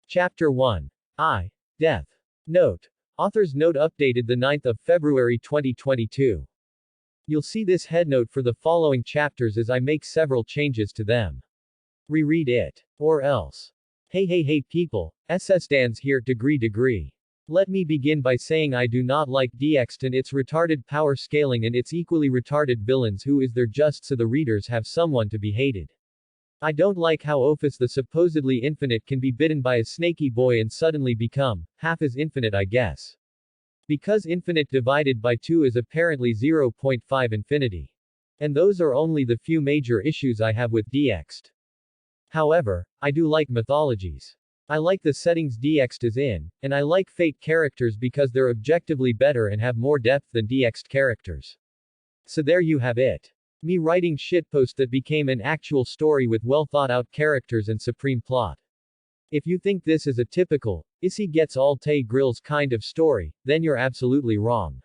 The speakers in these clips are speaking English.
Chapter 1. Death. Note. Author's note updated the 9th of February 2022. You'll see this headnote for the following chapters as I make several changes to them. Reread it. Or else. Hey people, SS Dan's here degree. Let me begin by saying I do not like DXT and its retarded power scaling and its equally retarded villains who is there just so the readers have someone to be hated. I don't like how Ophis the supposedly infinite can be bitten by a snaky boy and suddenly become half as infinite I guess. Because infinite divided by 2 is apparently 0.5 infinity. And those are only the few major issues I have with DXT. However, I do like mythologies. I like the settings DXT is in, and I like Fate characters because they're objectively better and have more depth than DXT characters. So there you have it. Me writing shitpost that became an actual story with well thought out characters and supreme plot. If you think this is a typical, issei gets all Tay Grills kind of story, then you're absolutely wrong.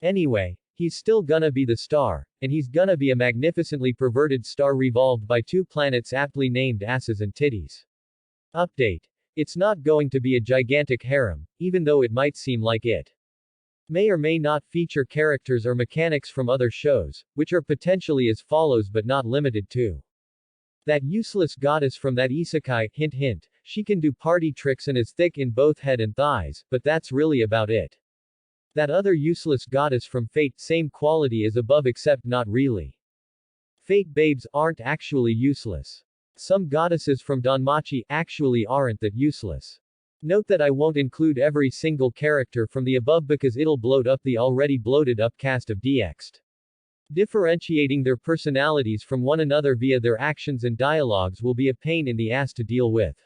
Anyway, he's still gonna be the star, and he's gonna be a magnificently perverted star revolved by 2 planets aptly named asses and titties. Update. It's not going to be a gigantic harem, even though it might seem like it. May or may not feature characters or mechanics from other shows, which are potentially as follows but not limited to. That useless goddess from that isekai, hint hint, she can do party tricks and is thick in both head and thighs, but that's really about it. That other useless goddess from Fate, same quality as above except not really. Fate babes aren't actually useless. Some goddesses from Danmachi actually aren't that useless. Note that I won't include every single character from the above because it'll bloat up the already bloated up cast of DXT. Differentiating their personalities from one another via their actions and dialogues will be a pain in the ass to deal with.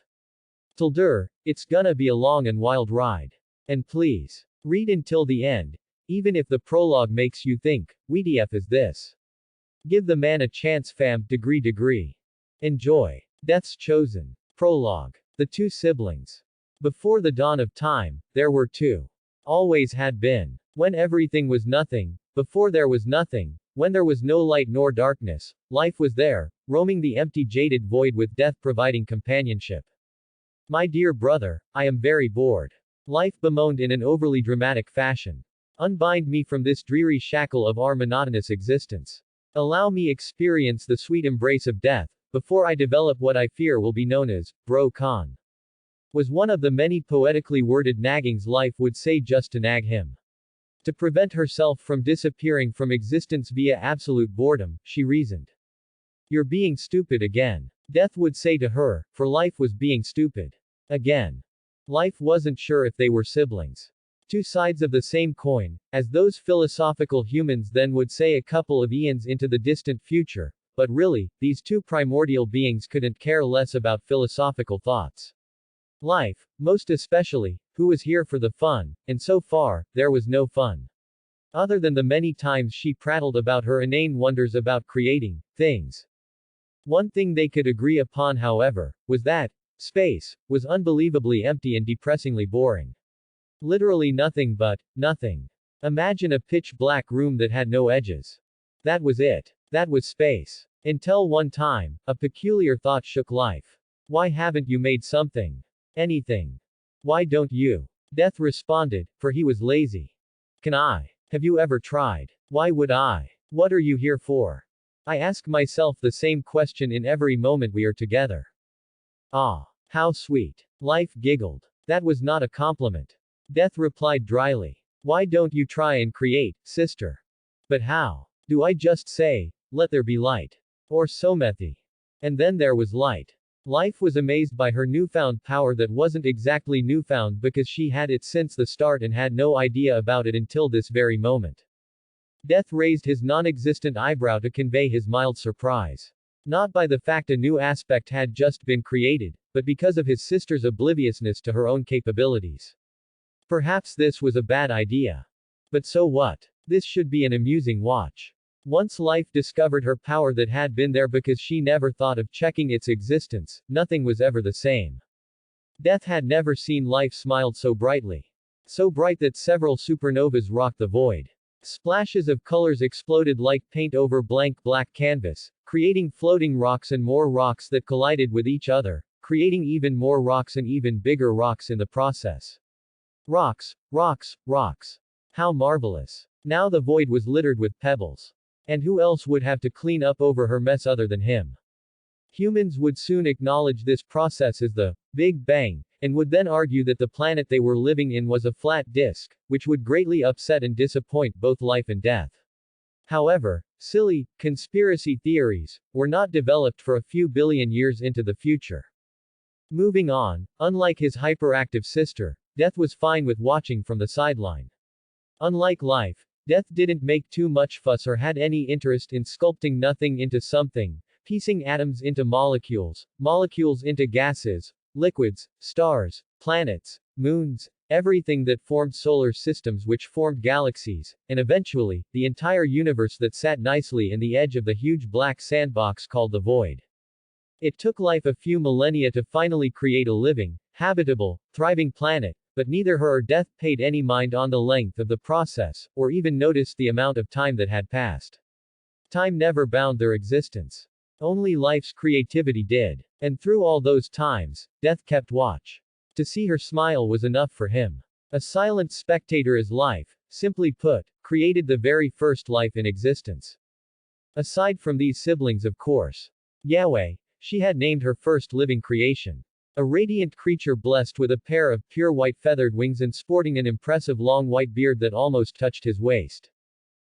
Tilder, it's gonna be a long and wild ride. And please, read until the end, even if the prologue makes you think, WTF is this? Give the man a chance fam, degree. Enjoy. Death's Chosen. Prologue. The 2 siblings. Before the dawn of time, there were 2. Always had been. When everything was nothing, before there was nothing, when there was no light nor darkness, life was there, roaming the empty jaded void with death providing companionship. My dear brother, I am very bored. Life bemoaned in an overly dramatic fashion. Unbind me from this dreary shackle of our monotonous existence. Allow me experience the sweet embrace of death, before I develop what I fear will be known as, bro con. Was one of the many poetically worded naggings life would say just to nag him. To prevent herself from disappearing from existence via absolute boredom, she reasoned. You're being stupid again. Death would say to her, for life was being stupid. Again. Life wasn't sure if they were siblings. 2 sides of the same coin, as those philosophical humans then would say a couple of eons into the distant future. But really, these 2 primordial beings couldn't care less about philosophical thoughts. Life, most especially, who was here for the fun, and so far, there was no fun. Other than the many times she prattled about her inane wonders about creating things. One thing they could agree upon, however, was that space was unbelievably empty and depressingly boring. Literally nothing but nothing. Imagine a pitch black room that had no edges. That was it. That was space. Until one time, a peculiar thought shook life. Why haven't you made something? Anything? Why don't you? Death responded, for he was lazy. Can I? Have you ever tried? Why would I? What are you here for? I ask myself the same question in every moment we are together. Ah, how sweet. Life giggled. That was not a compliment. Death replied dryly. Why don't you try and create, sister? But how? Do I just say, let there be light? Or somethi? And then there was light. Life was amazed by her newfound power that wasn't exactly newfound because she had it since the start and had no idea about it until this very moment. Death raised his non-existent eyebrow to convey his mild surprise. Not by the fact a new aspect had just been created, but because of his sister's obliviousness to her own capabilities. Perhaps this was a bad idea. But so what? This should be an amusing watch. Once life discovered her power that had been there because she never thought of checking its existence, nothing was ever the same. Death had never seen life smiled so brightly. So bright that several supernovas rocked the void. Splashes of colors exploded like paint over blank black canvas, creating floating rocks and more rocks that collided with each other, creating even more rocks and even bigger rocks in the process. Rocks, rocks, rocks. How marvelous. Now the void was littered with pebbles. And who else would have to clean up over her mess other than him? Humans would soon acknowledge this process as the Big Bang, and would then argue that the planet they were living in was a flat disk, which would greatly upset and disappoint both life and death. However, silly, conspiracy theories were not developed for a few billion years into the future. Moving on, unlike his hyperactive sister, Death was fine with watching from the sideline. Unlike life, Death didn't make too much fuss or had any interest in sculpting nothing into something, piecing atoms into molecules, molecules into gases, liquids, stars, planets, moons, everything that formed solar systems which formed galaxies, and eventually, the entire universe that sat nicely in the edge of the huge black sandbox called the void. It took life a few millennia to finally create a living, habitable, thriving planet, but neither her or Death paid any mind on the length of the process, or even noticed the amount of time that had passed. Time never bound their existence. Only life's creativity did. And through all those times, Death kept watch. To see her smile was enough for him. A silent spectator as life, simply put, created the very first life in existence. Aside from these siblings, of course. Yahweh, she had named her first living creation. A radiant creature blessed with a pair of pure white feathered wings and sporting an impressive long white beard that almost touched his waist.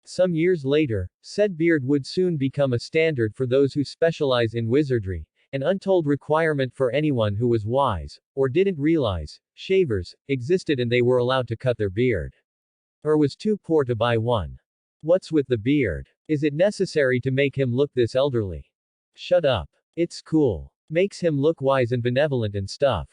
Some years later, said beard would soon become a standard for those who specialize in wizardry, an untold requirement for anyone who was wise, or didn't realize, shavers, existed and they were allowed to cut their beard. Or was too poor to buy one. What's with the beard? Is it necessary to make him look this elderly? Shut up. It's cool. Makes him look wise and benevolent and stuff.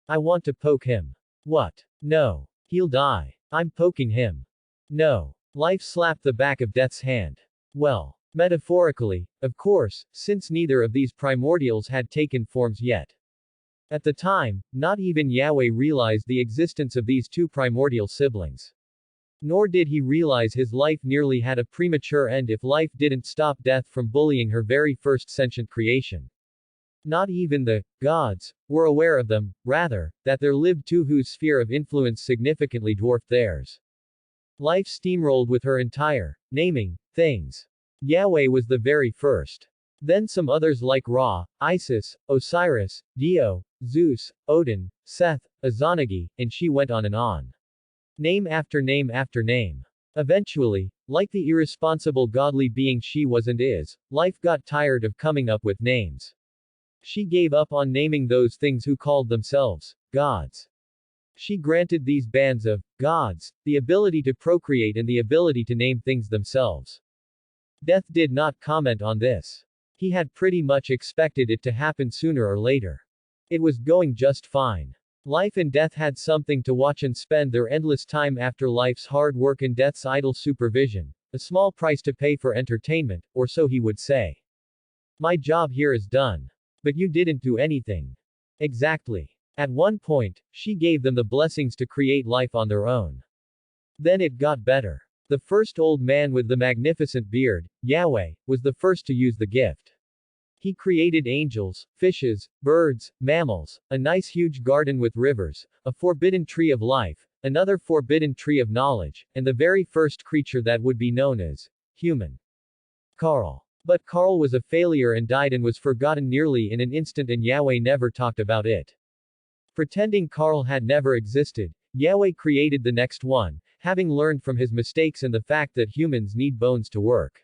I want to poke him. What? No. He'll die. I'm poking him. No. Life slapped the back of Death's hand. Well, metaphorically, of course, since neither of these primordials had taken forms yet. At the time, not even Yahweh realized the existence of these two primordial siblings. Nor did he realize his life nearly had a premature end if life didn't stop Death from bullying her very first sentient creation. Not even the gods were aware of them, rather, that there lived two whose sphere of influence significantly dwarfed theirs. Life steamrolled with her entire naming things. Yahweh was the very first. Then some others like Ra, Isis, Osiris, Dio, Zeus, Odin, Seth, Azanagi, and she went on and on. Name after name after name. Eventually, like the irresponsible godly being she was and is, life got tired of coming up with names. She gave up on naming those things who called themselves gods. She granted these bands of gods the ability to procreate and the ability to name things themselves. Death did not comment on this. He had pretty much expected it to happen sooner or later. It was going just fine. Life and Death had something to watch and spend their endless time after life's hard work and Death's idle supervision, a small price to pay for entertainment, or so he would say. My job here is done. But you didn't do anything. Exactly. At one point, she gave them the blessings to create life on their own. Then it got better. The first old man with the magnificent beard, Yahweh, was the first to use the gift. He created angels, fishes, birds, mammals, a nice huge garden with rivers, a forbidden tree of life, another forbidden tree of knowledge, and the very first creature that would be known as human. Carl. But Carl was a failure and died and was forgotten nearly in an instant, and Yahweh never talked about it. Pretending Carl had never existed, Yahweh created the next one, having learned from his mistakes and the fact that humans need bones to work.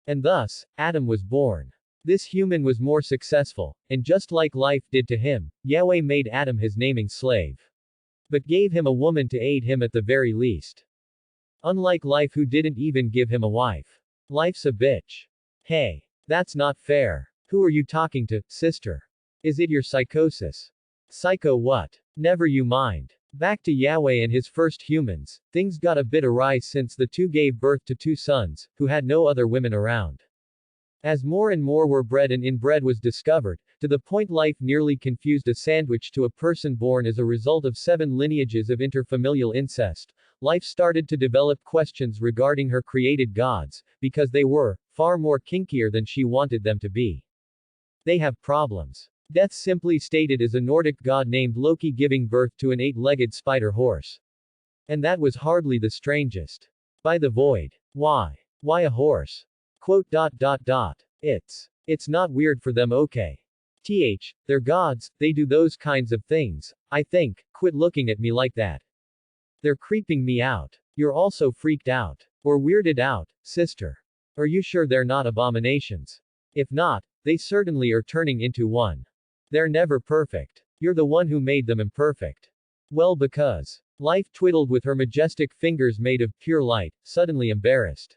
And thus, Adam was born. This human was more successful, and just like life did to him, Yahweh made Adam his naming slave. But gave him a woman to aid him at the very least. Unlike life, who didn't even give him a wife. Life's a bitch. Hey. That's not fair. Who are you talking to, sister? Is it your psychosis? Psycho what? Never you mind. Back to Yahweh and his first humans. Things got a bit awry since the two gave birth to two sons, who had no other women around. As more and more were bred and inbred was discovered, to the point life nearly confused a sandwich to a person born as a result of 7 lineages of interfamilial incest, life started to develop questions regarding her created gods, because they were far more kinkier than she wanted them to be. They have problems. Death simply stated is a Nordic god named Loki giving birth to an eight-legged spider horse. And that was hardly the strangest. By the void. Why? Why a horse? Quote. It's not weird for them, okay? They're gods, they do those kinds of things, I think. Quit looking at me like that. They're creeping me out. You're also freaked out. Or weirded out, sister. Are you sure they're not abominations? If not, they certainly are turning into one. They're never perfect. You're the one who made them imperfect. Well, because. Life twiddled with her majestic fingers made of pure light, suddenly embarrassed.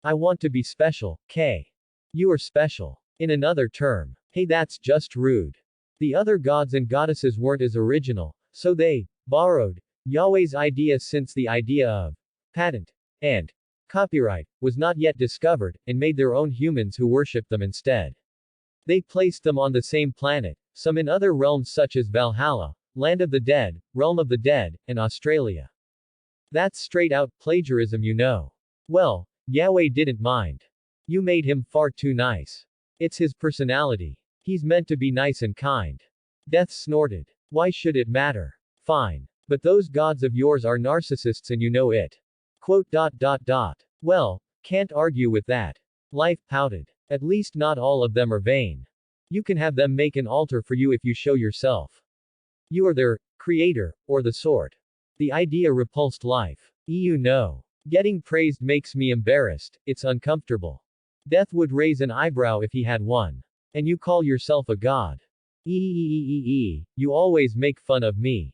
I want to be special, K. You are special. In another term. Hey, that's just rude. The other gods and goddesses weren't as original, so they borrowed Yahweh's idea since the idea of patent and copyright was not yet discovered, and made their own humans who worshipped them instead. They placed them on the same planet, some in other realms such as Valhalla, Land of the Dead, Realm of the Dead, and Australia. That's straight out plagiarism, you know. Well, Yahweh didn't mind. You made him far too nice. It's his personality. He's meant to be nice and kind. Death snorted. Why should it matter? Fine. But those gods of yours are narcissists and you know it. Quote. Well, can't argue with that. Life pouted. At least not all of them are vain. You can have them make an altar for you if you show yourself. You are their creator, or the sort. The idea repulsed Life. You know. Getting praised makes me embarrassed, it's uncomfortable. Death would raise an eyebrow if he had one. And you call yourself a god. You always make fun of me.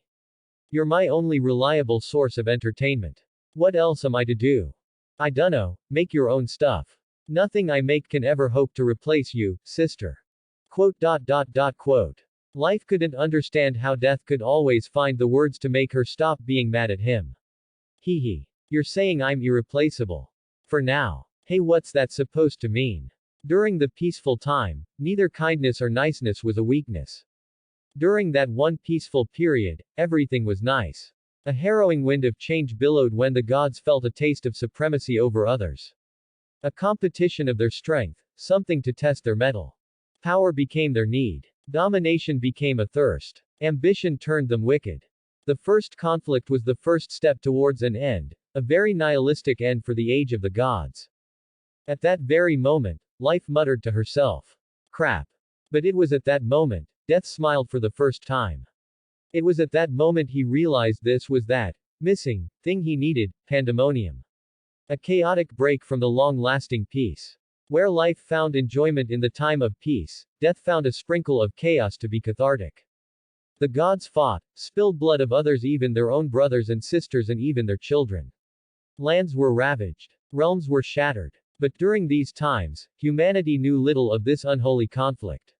You're my only reliable source of entertainment. What else am I to do? I dunno, make your own stuff. Nothing I make can ever hope to replace you, sister. Quote. Life couldn't understand how Death could always find the words to make her stop being mad at him. You're saying I'm irreplaceable. For now. Hey, what's that supposed to mean? During the peaceful time, neither kindness or niceness was a weakness. During that one peaceful period, everything was nice. A harrowing wind of change billowed when the gods felt a taste of supremacy over others. A competition of their strength, something to test their mettle. Power became their need. Domination became a thirst. Ambition turned them wicked. The first conflict was the first step towards an end, a very nihilistic end for the age of the gods. At that very moment, Life muttered to herself. Crap. But it was at that moment, Death smiled for the first time. It was at that moment he realized this was that missing thing he needed, pandemonium. A chaotic break from the long-lasting peace. Where Life found enjoyment in the time of peace, Death found a sprinkle of chaos to be cathartic. The gods fought, spilled blood of others, even their own brothers and sisters, and even their children. Lands were ravaged. Realms were shattered. But during these times, humanity knew little of this unholy conflict.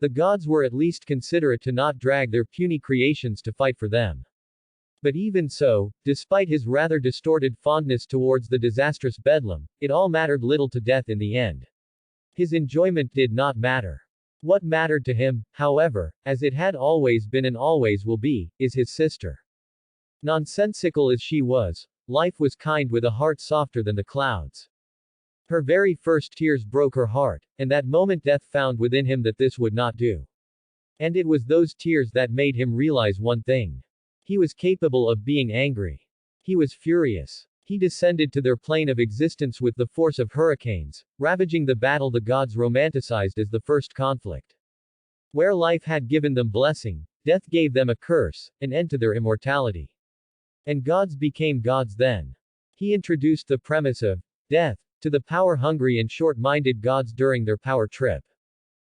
The gods were at least considerate to not drag their puny creations to fight for them. But even so, despite his rather distorted fondness towards the disastrous bedlam, it all mattered little to Death in the end. His enjoyment did not matter. What mattered to him, however, as it had always been and always will be, is his sister. Nonsensical as she was, Life was kind with a heart softer than the clouds. Her very first tears broke her heart, and that moment Death found within him that this would not do. And it was those tears that made him realize one thing. He was capable of being angry. He was furious. He descended to their plane of existence with the force of hurricanes, ravaging the battle the gods romanticized as the first conflict. Where Life had given them blessing, Death gave them a curse, an end to their immortality. And gods became gods then. He introduced the premise of death to the power-hungry and short-minded gods during their power trip.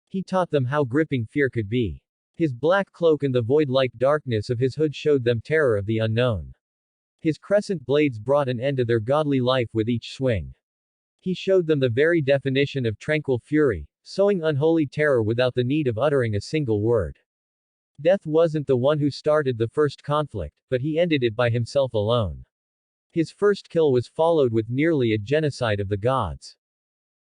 He taught them how gripping fear could be. His black cloak and the void-like darkness of his hood showed them terror of the unknown. His crescent blades brought an end to their godly life with each swing. He showed them the very definition of tranquil fury, sowing unholy terror without the need of uttering a single word. Death wasn't the one who started the first conflict, but he ended it by himself alone. His first kill was followed with nearly a genocide of the gods.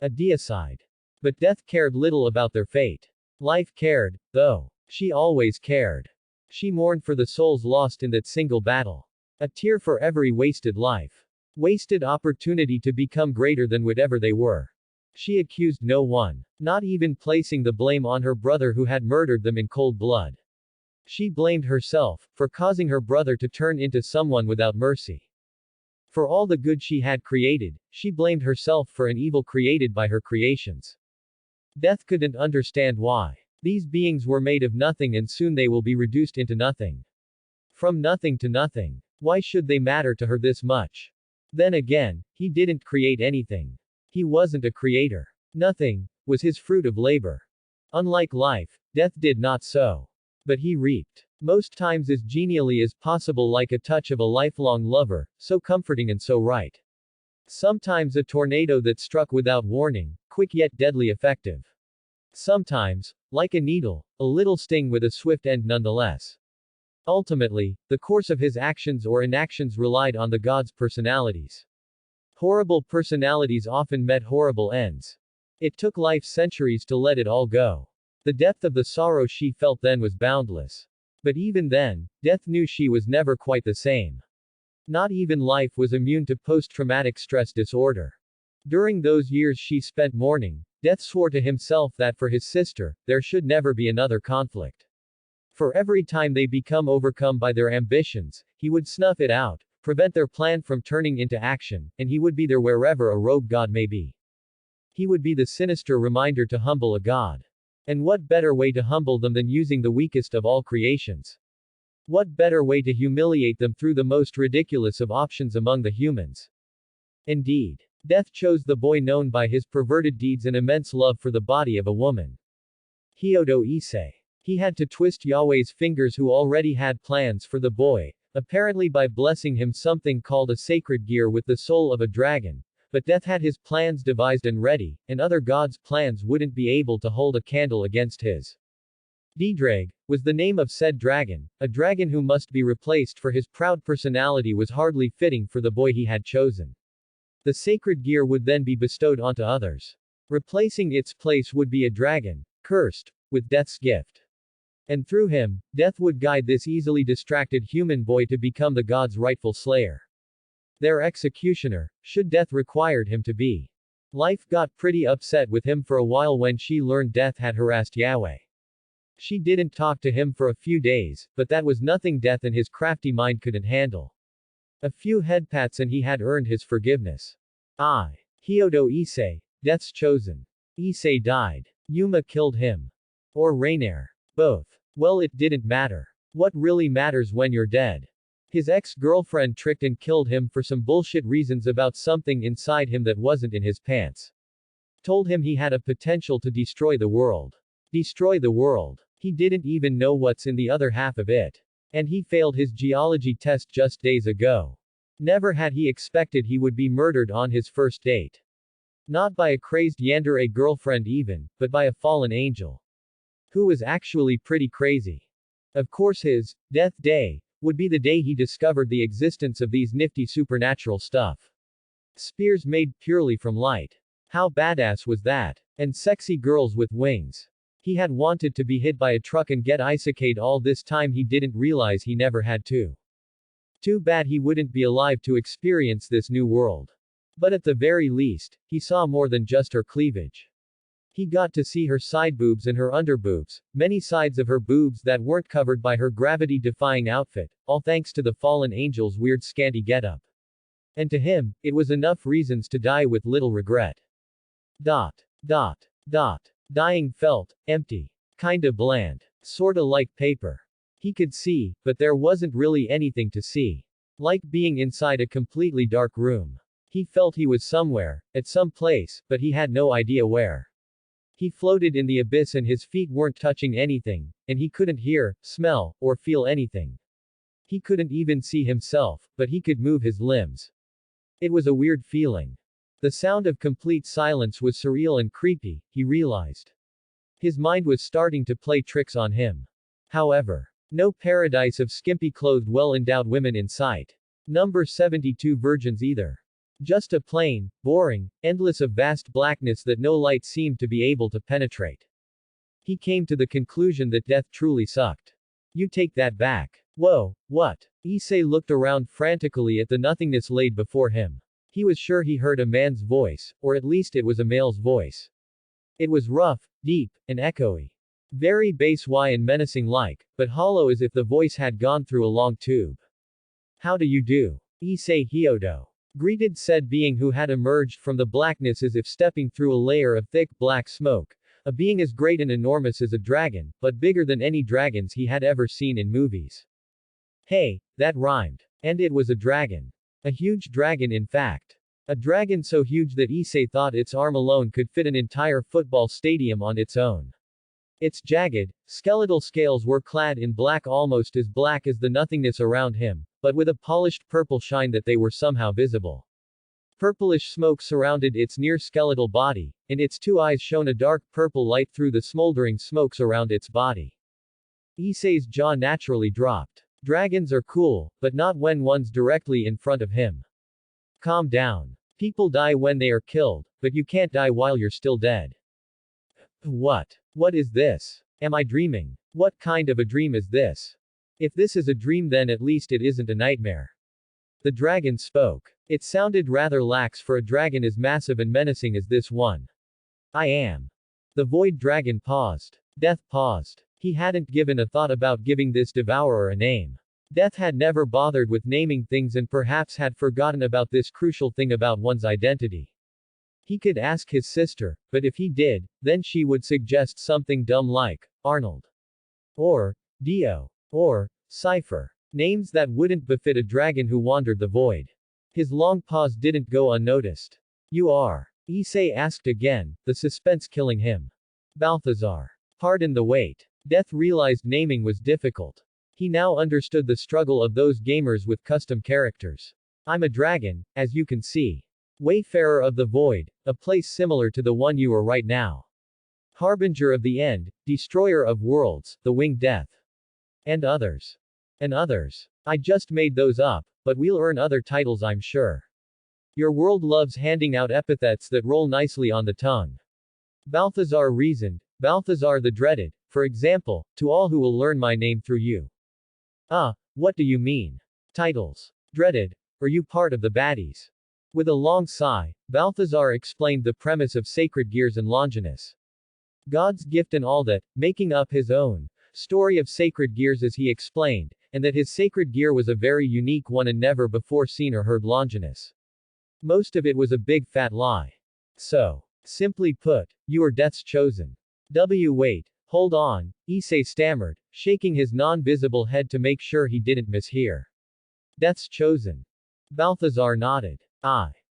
A deicide. But Death cared little about their fate. Life cared, though. She always cared. She mourned for the souls lost in that single battle. A tear for every wasted life. Wasted opportunity to become greater than whatever they were. She accused no one, not even placing the blame on her brother who had murdered them in cold blood. She blamed herself, for causing her brother to turn into someone without mercy. For all the good she had created, she blamed herself for an evil created by her creations. Death couldn't understand why. These beings were made of nothing and soon they will be reduced into nothing. From nothing to nothing. Why should they matter to her this much? Then again, he didn't create anything. He wasn't a creator. Nothing was his fruit of labor. Unlike life, death did not sow. But he reaped. Most times as genially as possible, like a touch of a lifelong lover, so comforting and so right. Sometimes a tornado that struck without warning, quick yet deadly effective. Sometimes, like a needle, a little sting with a swift end nonetheless. Ultimately, the course of his actions or inactions relied on the gods' personalities. Horrible personalities often met horrible ends. It took life centuries to let it all go. The depth of the sorrow she felt then was boundless. But even then, death knew she was never quite the same. Not even life was immune to post-traumatic stress disorder. During those years she spent mourning, death swore to himself that for his sister, there should never be another conflict. For every time they become overcome by their ambitions, he would snuff it out, prevent their plan from turning into action, and he would be there wherever a rogue god may be. He would be the sinister reminder to humble a god. And what better way to humble them than using the weakest of all creations? What better way to humiliate them through the most ridiculous of options among the humans? Indeed, death chose the boy known by his perverted deeds and immense love for the body of a woman. Issei. He had to twist Yahweh's fingers, who already had plans for the boy, apparently by blessing him something called a sacred gear with the soul of a dragon. But death had his plans devised and ready, and other gods' plans wouldn't be able to hold a candle against his. Didrag was the name of said dragon, a dragon who must be replaced, for his proud personality was hardly fitting for the boy he had chosen. The sacred gear would then be bestowed onto others. Replacing its place would be a dragon, cursed with death's gift. And through him, death would guide this easily distracted human boy to become the god's rightful slayer. Their executioner, should death required him to be. Life got pretty upset with him for a while when she learned death had harassed Yahweh. She didn't talk to him for a few days, but that was nothing death and his crafty mind couldn't handle. A few headpats and he had earned his forgiveness. Hyodo Issei, death's chosen. Issei died. Yuma killed him. Or Rainier. Both. Well, it didn't matter. What really matters when you're dead? His ex-girlfriend tricked and killed him for some bullshit reasons about something inside him that wasn't in his pants. Told him he had a potential to destroy the world. Destroy the world. He didn't even know what's in the other half of it. And he failed his geology test just days ago. Never had he expected he would be murdered on his first date. Not by a crazed yandere girlfriend even, but by a fallen angel. Who was actually pretty crazy. Of course his death day would be the day he discovered the existence of these nifty supernatural stuff. Spears made purely from light. How badass was that? And sexy girls with wings. He had wanted to be hit by a truck and get isekai'd all this time. He didn't realize he never had to. Too bad he wouldn't be alive to experience this new world. But at the very least, he saw more than just her cleavage. He got to see her side boobs and her underboobs, many sides of her boobs that weren't covered by her gravity-defying outfit, all thanks to the fallen angel's weird scanty getup. And to him, it was enough reasons to die with little regret. Dying felt empty. Kinda bland. Sorta like paper. He could see, but there wasn't really anything to see. Like being inside a completely dark room. He felt he was somewhere, at some place, but he had no idea where. He floated in the abyss and his feet weren't touching anything, and he couldn't hear, smell, or feel anything. He couldn't even see himself, but he could move his limbs. It was a weird feeling. The sound of complete silence was surreal and creepy, he realized. His mind was starting to play tricks on him. However, no paradise of skimpy-clothed well-endowed women in sight. Number 72 virgins either. Just a plain, boring, endless of vast blackness that no light seemed to be able to penetrate. He came to the conclusion that death truly sucked. You take that back. Whoa, what? Issei looked around frantically at the nothingness laid before him. He was sure he heard a man's voice, or at least it was a male's voice. It was rough, deep, and echoey. Very bass-y and menacing-like, but hollow as if the voice had gone through a long tube. How do you do? Issei Hyodo greeted said being who had emerged from the blackness as if stepping through a layer of thick black smoke. A being as great and enormous as a dragon, but bigger than any dragons he had ever seen in movies. Hey, that rhymed. And it was a dragon. A huge dragon in fact. A dragon so huge that Issei thought its arm alone could fit an entire football stadium on its own. Its jagged, skeletal scales were clad in black, almost as black as the nothingness around him, but with a polished purple shine that they were somehow visible. Purplish smoke surrounded its near-skeletal body, and its two eyes shone a dark purple light through the smoldering smokes around its body. Issei's jaw naturally dropped. Dragons are cool, but not when one's directly in front of him. Calm down. People die when they are killed, but you can't die while you're still dead. What? What is this? Am I dreaming? What kind of a dream is this? If this is a dream, then at least it isn't a nightmare. The dragon spoke. It sounded rather lax for a dragon as massive and menacing as this one. I am. The void dragon paused. Death paused. He hadn't given a thought about giving this devourer a name. Death had never bothered with naming things and perhaps had forgotten about this crucial thing about one's identity. He could ask his sister, but if he did, then she would suggest something dumb like Arnold. Or Dio. Or Cypher. Names that wouldn't befit a dragon who wandered the void. His long pause didn't go unnoticed. You are? Issei asked again, the suspense killing him. Balthazar. Pardon the wait. Death realized naming was difficult. He now understood the struggle of those gamers with custom characters. I'm a dragon, as you can see. Wayfarer of the void, a place similar to the one you are right now. Harbinger of the end, destroyer of worlds, the winged death. And others. And others. I just made those up, but we'll earn other titles, I'm sure. Your world loves handing out epithets that roll nicely on the tongue. Balthazar reasoned, Balthazar the dreaded, for example, to all who will learn my name through you. What do you mean? Titles. Dreaded? Are you part of the baddies? With a long sigh, Balthazar explained the premise of sacred gears and Longinus. God's gift and all that, making up his own story of sacred gears as he explained, and that his sacred gear was a very unique one and never before seen or heard Longinus. Most of it was a big fat lie. So, simply put, you are Death's chosen. Wait, hold on, Issei stammered, shaking his non-visible head to make sure he didn't mishear. Death's chosen. Balthazar nodded.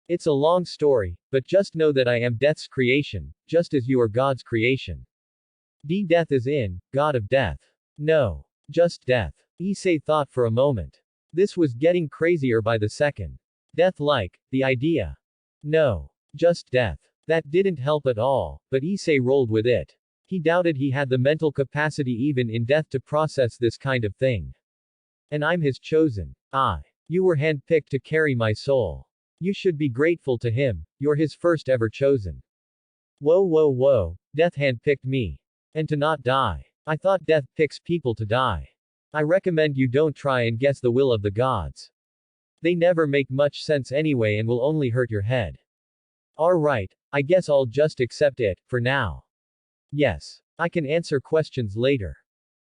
It's a long story, but just know that I am Death's creation, just as you are God's creation. Death is in, God of death. No. Just death. Issei thought for a moment. This was getting crazier by the second. Death-like, the idea. No. Just death. That didn't help at all, but Issei rolled with it. He doubted he had the mental capacity even in death to process this kind of thing. And I'm his chosen. You were handpicked to carry my soul. You should be grateful to him, you're his first ever chosen. Whoa, Death handpicked me. And to not die. I thought Death picks people to die. I recommend you don't try and guess the will of the gods. They never make much sense anyway and will only hurt your head. Alright, I guess I'll just accept it, for now. Yes. I can answer questions later.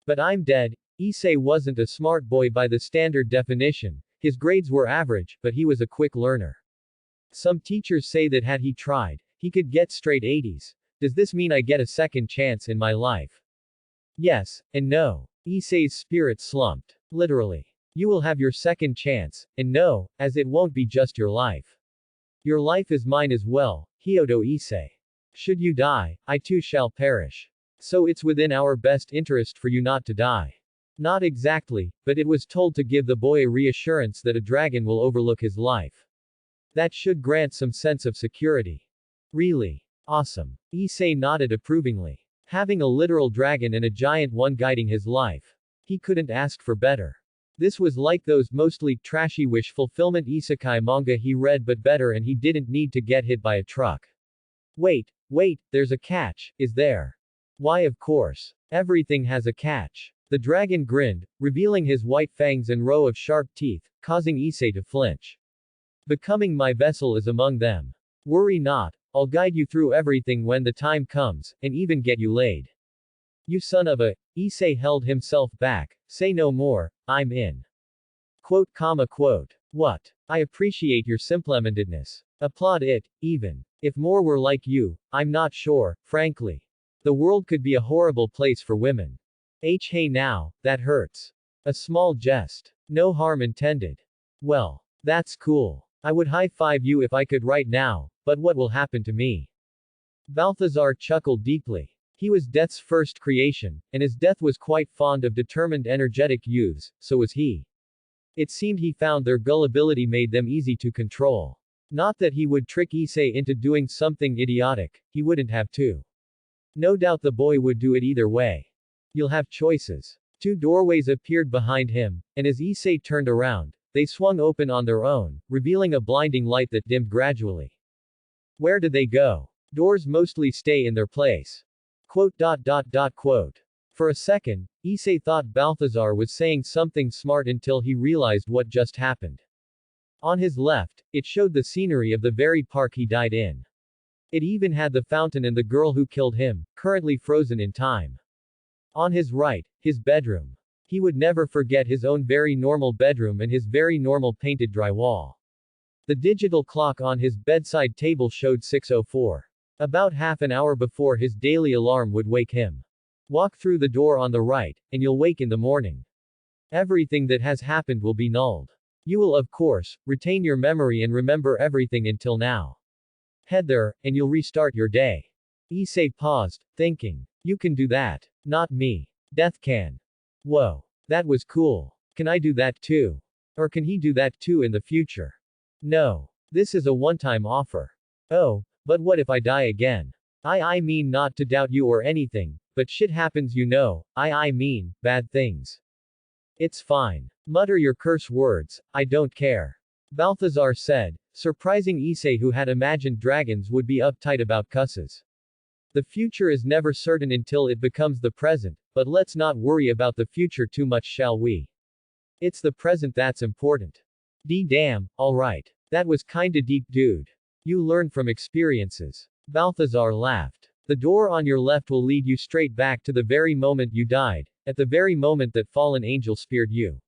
But I'm dead. Issei wasn't a smart boy by the standard definition. His grades were average, but he was a quick learner. Some teachers say that had he tried, he could get straight 80s. Does this mean I get a second chance in my life? Yes, and no. Issei's spirit slumped. Literally. You will have your second chance, and no, as it won't be just your life. Your life is mine as well, Hyodo Issei. Should you die, I too shall perish. So it's within our best interest for you not to die. Not exactly, but it was told to give the boy a reassurance that a dragon will overlook his life. That should grant some sense of security. Really? Awesome. Issei nodded approvingly. Having a literal dragon and a giant one guiding his life. He couldn't ask for better. This was like those mostly trashy wish fulfillment isekai manga he read, but better, and he didn't need to get hit by a truck. Wait, there's a catch, is there? Why, of course. Everything has a catch. The dragon grinned, revealing his white fangs and row of sharp teeth, causing Issei to flinch. Becoming my vessel is among them. Worry not, I'll guide you through everything when the time comes, and even get you laid. You son of a, Issei held himself back, say no more, I'm in. Quote. What? I appreciate your simplementedness. Applaud it, even. If more were like you, I'm not sure, frankly. The world could be a horrible place for women. Hey now, that hurts. A small jest. No harm intended. Well, that's cool. I would high-five you if I could right now, but what will happen to me? Balthazar chuckled deeply. He was Death's first creation, and as Death was quite fond of determined energetic youths, so was he. It seemed he found their gullibility made them easy to control. Not that he would trick Issei into doing something idiotic, he wouldn't have to. No doubt the boy would do it either way. You'll have choices. Two doorways appeared behind him, and as Issei turned around, they swung open on their own, revealing a blinding light that dimmed gradually. Where do they go? Doors mostly stay in their place. Quote. For a second, Issei thought Balthazar was saying something smart until he realized what just happened. On his left, it showed the scenery of the very park he died in. It even had the fountain and the girl who killed him, currently frozen in time. On his right, his bedroom. He would never forget his own very normal bedroom and his very normal painted drywall. The digital clock on his bedside table showed 6:04. About half an hour before his daily alarm would wake him. Walk through the door on the right, and you'll wake in the morning. Everything that has happened will be nulled. You will, of course, retain your memory and remember everything until now. Head there, and you'll restart your day. Issei paused, thinking. You can do that. Not me. Death can. Whoa. That was cool. Can I do that too? Or can he do that too in the future? No. This is a one-time offer. Oh, but what if I die again? I mean not to doubt you or anything, but shit happens you know, I mean, bad things. It's fine. Mutter your curse words, I don't care. Balthazar said, surprising Issei who had imagined dragons would be uptight about cusses. The future is never certain until it becomes the present, but let's not worry about the future too much, shall we? It's the present that's important. Damn, alright. That was kinda deep, dude. You learn from experiences. Balthazar laughed. The door on your left will lead you straight back to the very moment you died, at the very moment that fallen angel speared you.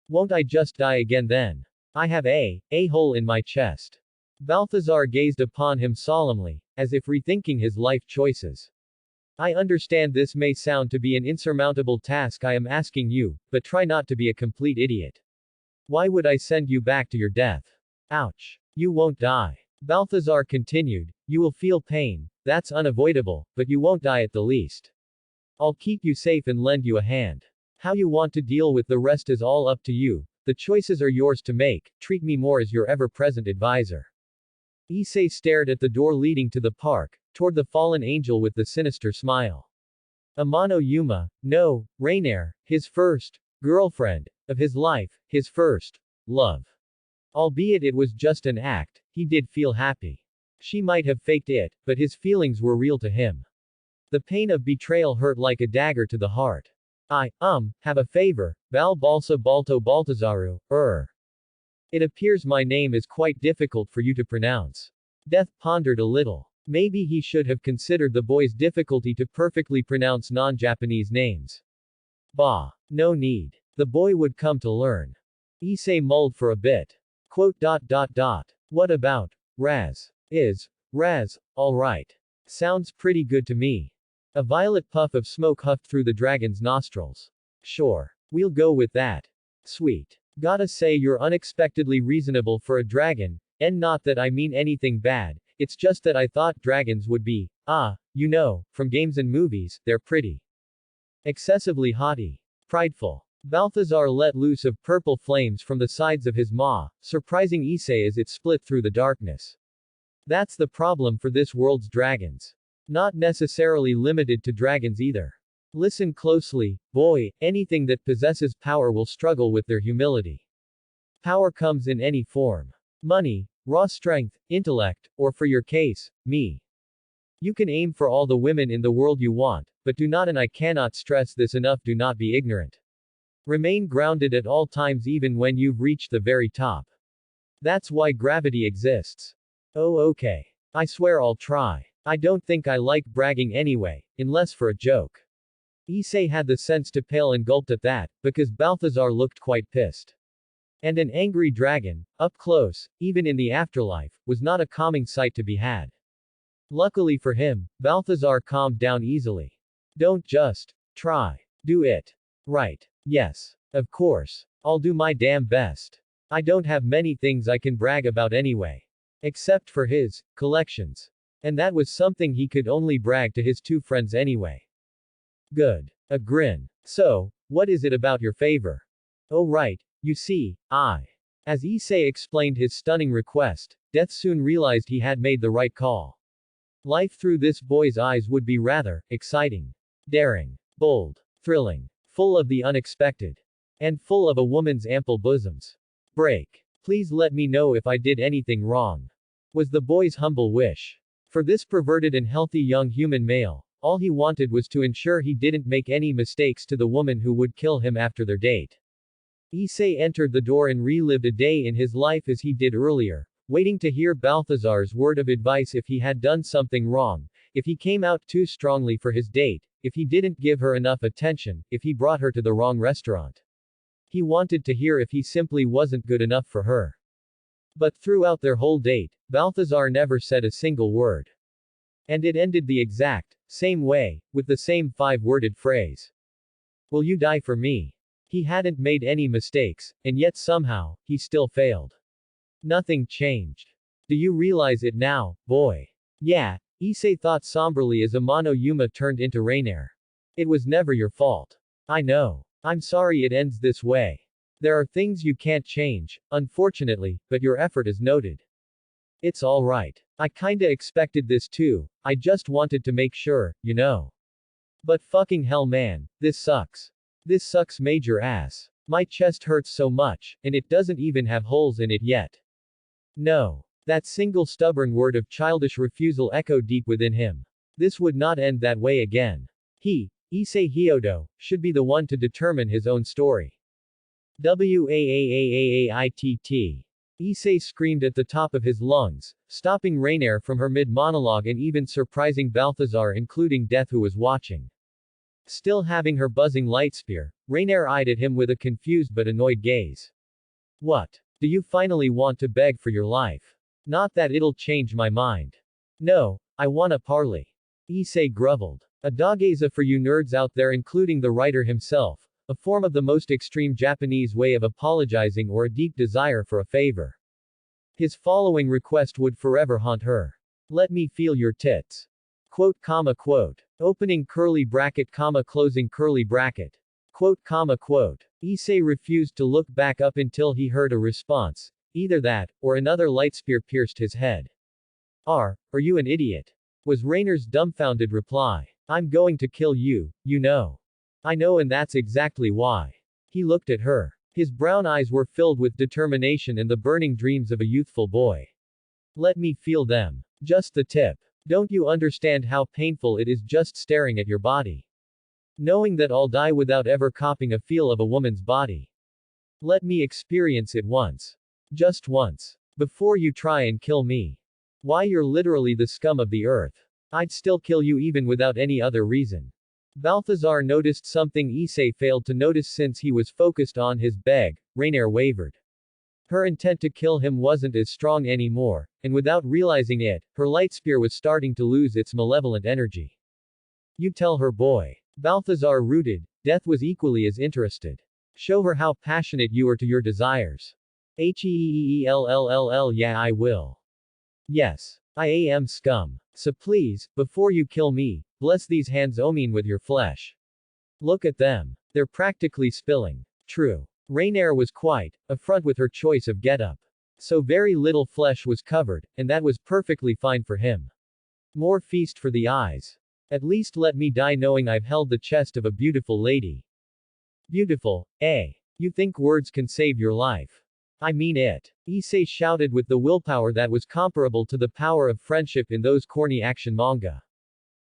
Won't I just die again then? I have a hole in my chest. Balthazar gazed upon him solemnly, as if rethinking his life choices. I understand this may sound to be an insurmountable task I am asking you, but try not to be a complete idiot. Why would I send you back to your death? Ouch. You won't die. Balthazar continued, you will feel pain, that's unavoidable, but you won't die at the least. I'll keep you safe and lend you a hand. How you want to deal with the rest is all up to you, the choices are yours to make, treat me more as your ever-present advisor. Issei stared at the door leading to the park, toward the fallen angel with the sinister smile. Amano Yuma, no, Rainier, his first girlfriend of his life, his first love. Albeit it was just an act, he did feel happy. She might have faked it, but his feelings were real to him. The pain of betrayal hurt like a dagger to the heart. I, have a favor, Balsa Balto Baltazaru, It appears my name is quite difficult for you to pronounce. Death pondered a little. Maybe he should have considered the boy's difficulty to perfectly pronounce non-Japanese names. Bah. No need. The boy would come to learn. Issei mulled for a bit. Quote. What about Raz? Is Raz alright? Sounds pretty good to me. A violet puff of smoke huffed through the dragon's nostrils. Sure. We'll go with that. Sweet. Gotta say you're unexpectedly reasonable for a dragon, and not that I mean anything bad, it's just that I thought dragons would be, you know, from games and movies, they're pretty. Excessively haughty. Prideful. Balthazar let loose of purple flames from the sides of his maw, surprising Issei as it split through the darkness. That's the problem for this world's dragons. Not necessarily limited to dragons either. Listen closely, boy, anything that possesses power will struggle with their humility. Power comes in any form. Money, raw strength, intellect, or for your case, me. You can aim for all the women in the world you want, but do not, and I cannot stress this enough, do not be ignorant. Remain grounded at all times even when you've reached the very top. That's why gravity exists. Oh okay. I swear I'll try. I don't think I like bragging anyway, unless for a joke. Issei had the sense to pale and gulped at that, because Balthazar looked quite pissed. And an angry dragon, up close, even in the afterlife, was not a calming sight to be had. Luckily for him, Balthazar calmed down easily. Don't just try. Do it. Right. Yes. Of course. I'll do my damn best. I don't have many things I can brag about anyway. Except for his collections. And that was something he could only brag to his two friends anyway. Good. A grin. So, what is it about your favor? Oh right. You see, As Issei explained his stunning request, Death soon realized he had made the right call. Life through this boy's eyes would be rather exciting, daring, bold, thrilling, full of the unexpected, and full of a woman's ample bosoms. Break. Please let me know if I did anything wrong, was the boy's humble wish. For this perverted and healthy young human male, all he wanted was to ensure he didn't make any mistakes to the woman who would kill him after their date. Issei entered the door and relived a day in his life as he did earlier, waiting to hear Balthazar's word of advice if he had done something wrong, if he came out too strongly for his date, if he didn't give her enough attention, if he brought her to the wrong restaurant. He wanted to hear if he simply wasn't good enough for her. But throughout their whole date, Balthazar never said a single word. And it ended the exact same way, with the same five-worded phrase. Will you die for me? He hadn't made any mistakes, and yet somehow, he still failed. Nothing changed. Do you realize it now, boy? Yeah, Issei thought somberly as Amano Yuma turned into Rainier. It was never your fault. I know. I'm sorry it ends this way. There are things you can't change, unfortunately, but your effort is noted. It's alright. I kinda expected this too, I just wanted to make sure, you know. But fucking hell man, this sucks. This sucks major ass. My chest hurts so much, and it doesn't even have holes in it yet. No. That single stubborn word of childish refusal echoed deep within him. This would not end that way again. He, Issei Hyodo, should be the one to determine his own story. Waaaaaaitt. Issei screamed at the top of his lungs, stopping Rainier from her mid-monologue and even surprising Balthazar, including Death, who was watching. Still having her buzzing light spear, Rainier eyed at him with a confused but annoyed gaze. What? Do you finally want to beg for your life? Not that it'll change my mind. No, I wanna parley. Issei groveled. A dogeza for you nerds out there, including the writer himself, a form of the most extreme Japanese way of apologizing or a deep desire for a favor. His following request would forever haunt her. Let me feel your tits. Quote, quote. Opening curly bracket, closing curly bracket. Quote, quote. Issei refused to look back up until he heard a response. Either that, or another light spear pierced his head. Are you an idiot? Was Rainier's dumbfounded reply. I'm going to kill you, you know. I know, and that's exactly why. He looked at her. His brown eyes were filled with determination and the burning dreams of a youthful boy. Let me feel them. Just the tip. Don't you understand how painful it is just staring at your body? Knowing that I'll die without ever copping a feel of a woman's body. Let me experience it once. Just once. Before you try and kill me. Why, you're literally the scum of the earth. I'd still kill you even without any other reason. Balthazar noticed something Issei failed to notice since he was focused on his beg. Rainier wavered. Her intent to kill him wasn't as strong anymore, and without realizing it, her light spear was starting to lose its malevolent energy. You tell her, boy. Balthazar rooted. Death was equally as interested. Show her how passionate you are to your desires. Heellll, yeah, I will. Yes. I am scum. So please, before you kill me, bless these hands Omin with your flesh. Look at them. They're practically spilling. True. Rainier was quite affront with her choice of getup. So very little flesh was covered, and that was perfectly fine for him. More feast for the eyes. At least let me die knowing I've held the chest of a beautiful lady. Beautiful, eh? You think words can save your life? I mean it. Issei shouted with the willpower that was comparable to the power of friendship in those corny action manga.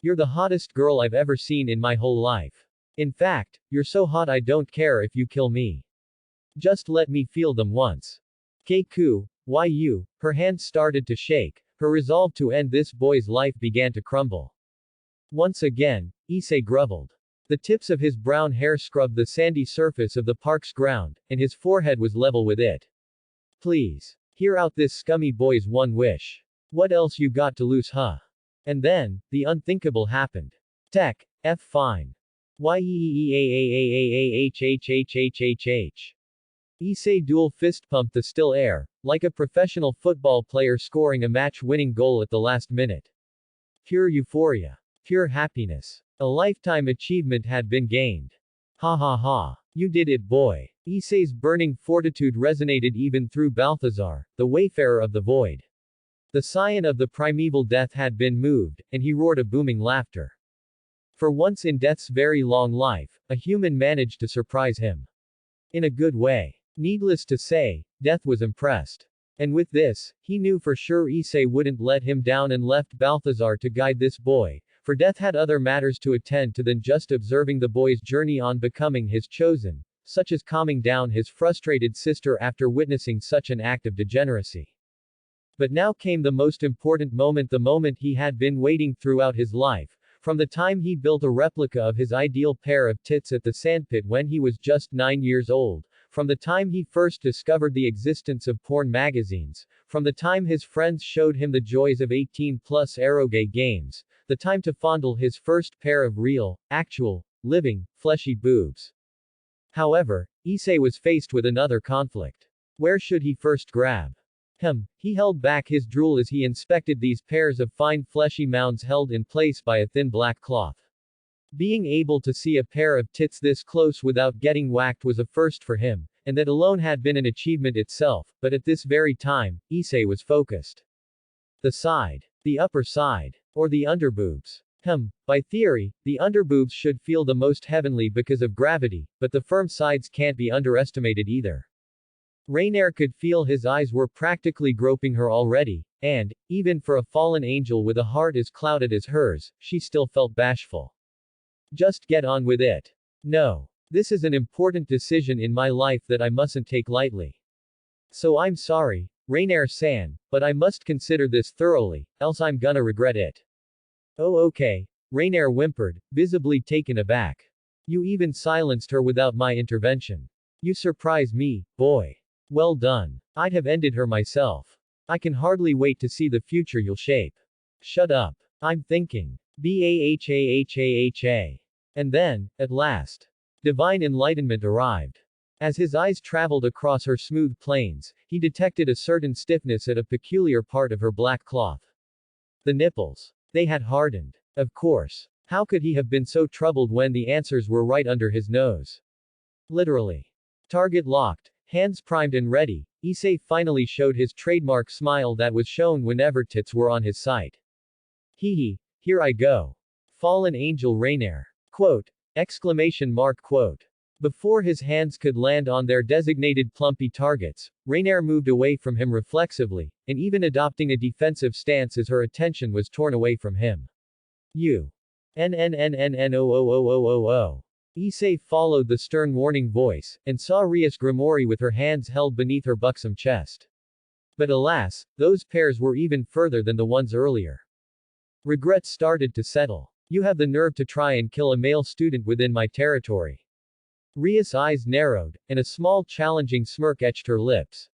You're the hottest girl I've ever seen in my whole life. In fact, you're so hot I don't care if you kill me. Just let me feel them once. Keiku, Her hands started to shake. Her resolve to end this boy's life began to crumble. Once again, Issei groveled. The tips of his brown hair scrubbed the sandy surface of the park's ground, and his forehead was level with it. Please. Hear out this scummy boy's one wish. What else you got to lose, huh? And then, the unthinkable happened. Tech, F fine. Yeeeeeeeeehhhhhhh. Issei dual fist pumped the still air, like a professional football player scoring a match-winning goal at the last minute. Pure euphoria. Pure happiness. A lifetime achievement had been gained. Ha ha ha. You did it, boy. Issei's burning fortitude resonated even through Balthazar, the wayfarer of the void. The scion of the primeval death had been moved, and he roared a booming laughter. For once in death's very long life, a human managed to surprise him. In a good way. Needless to say, death was impressed. And with this, he knew for sure Issei wouldn't let him down and left Balthazar to guide this boy, for death had other matters to attend to than just observing the boy's journey on becoming his chosen, such as calming down his frustrated sister after witnessing such an act of degeneracy. But now came the most important moment, the moment he had been waiting throughout his life, from the time he built a replica of his ideal pair of tits at the sandpit when he was just 9 years old, from the time he first discovered the existence of porn magazines, from the time his friends showed him the joys of 18-plus eroge games, the time to fondle his first pair of real, actual, living, fleshy boobs. However, Issei was faced with another conflict. Where should he first grab? He held back his drool as he inspected these pairs of fine fleshy mounds held in place by a thin black cloth. Being able to see a pair of tits this close without getting whacked was a first for him, and that alone had been an achievement itself, but at this very time, Issei was focused. The side. The upper side. Or the underboobs. By theory, the underboobs should feel the most heavenly because of gravity, but the firm sides can't be underestimated either. Rainier could feel his eyes were practically groping her already, and, even for a fallen angel with a heart as clouded as hers, she still felt bashful. Just get on with it. No. This is an important decision in my life that I mustn't take lightly. So I'm sorry, Rainier-san, but I must consider this thoroughly, else I'm gonna regret it. Oh okay. Rainier whimpered, visibly taken aback. You even silenced her without my intervention. You surprise me, boy. Well done. I'd have ended her myself. I can hardly wait to see the future you'll shape. Shut up. I'm thinking. Bahahahaha. And then, at last, divine enlightenment arrived. As his eyes traveled across her smooth plains, he detected a certain stiffness at a peculiar part of her black cloth. The nipples. They had hardened. Of course. How could he have been so troubled when the answers were right under his nose? Literally. Target locked, hands primed and ready, Issei finally showed his trademark smile that was shown whenever tits were on his sight. Hee, here I go. Fallen angel Rainier. Quote! Exclamation mark quote. Before his hands could land on their designated plumpy targets, Rainier moved away from him reflexively, and even adopting a defensive stance as her attention was torn away from him. You. Nnnnnnoo. Issei followed the stern warning voice, and saw Rias Grimori with her hands held beneath her buxom chest. But alas, those pairs were even further than the ones earlier. Regret started to settle. You have the nerve to try and kill a male student within my territory. Rias' eyes narrowed, and a small challenging smirk etched her lips.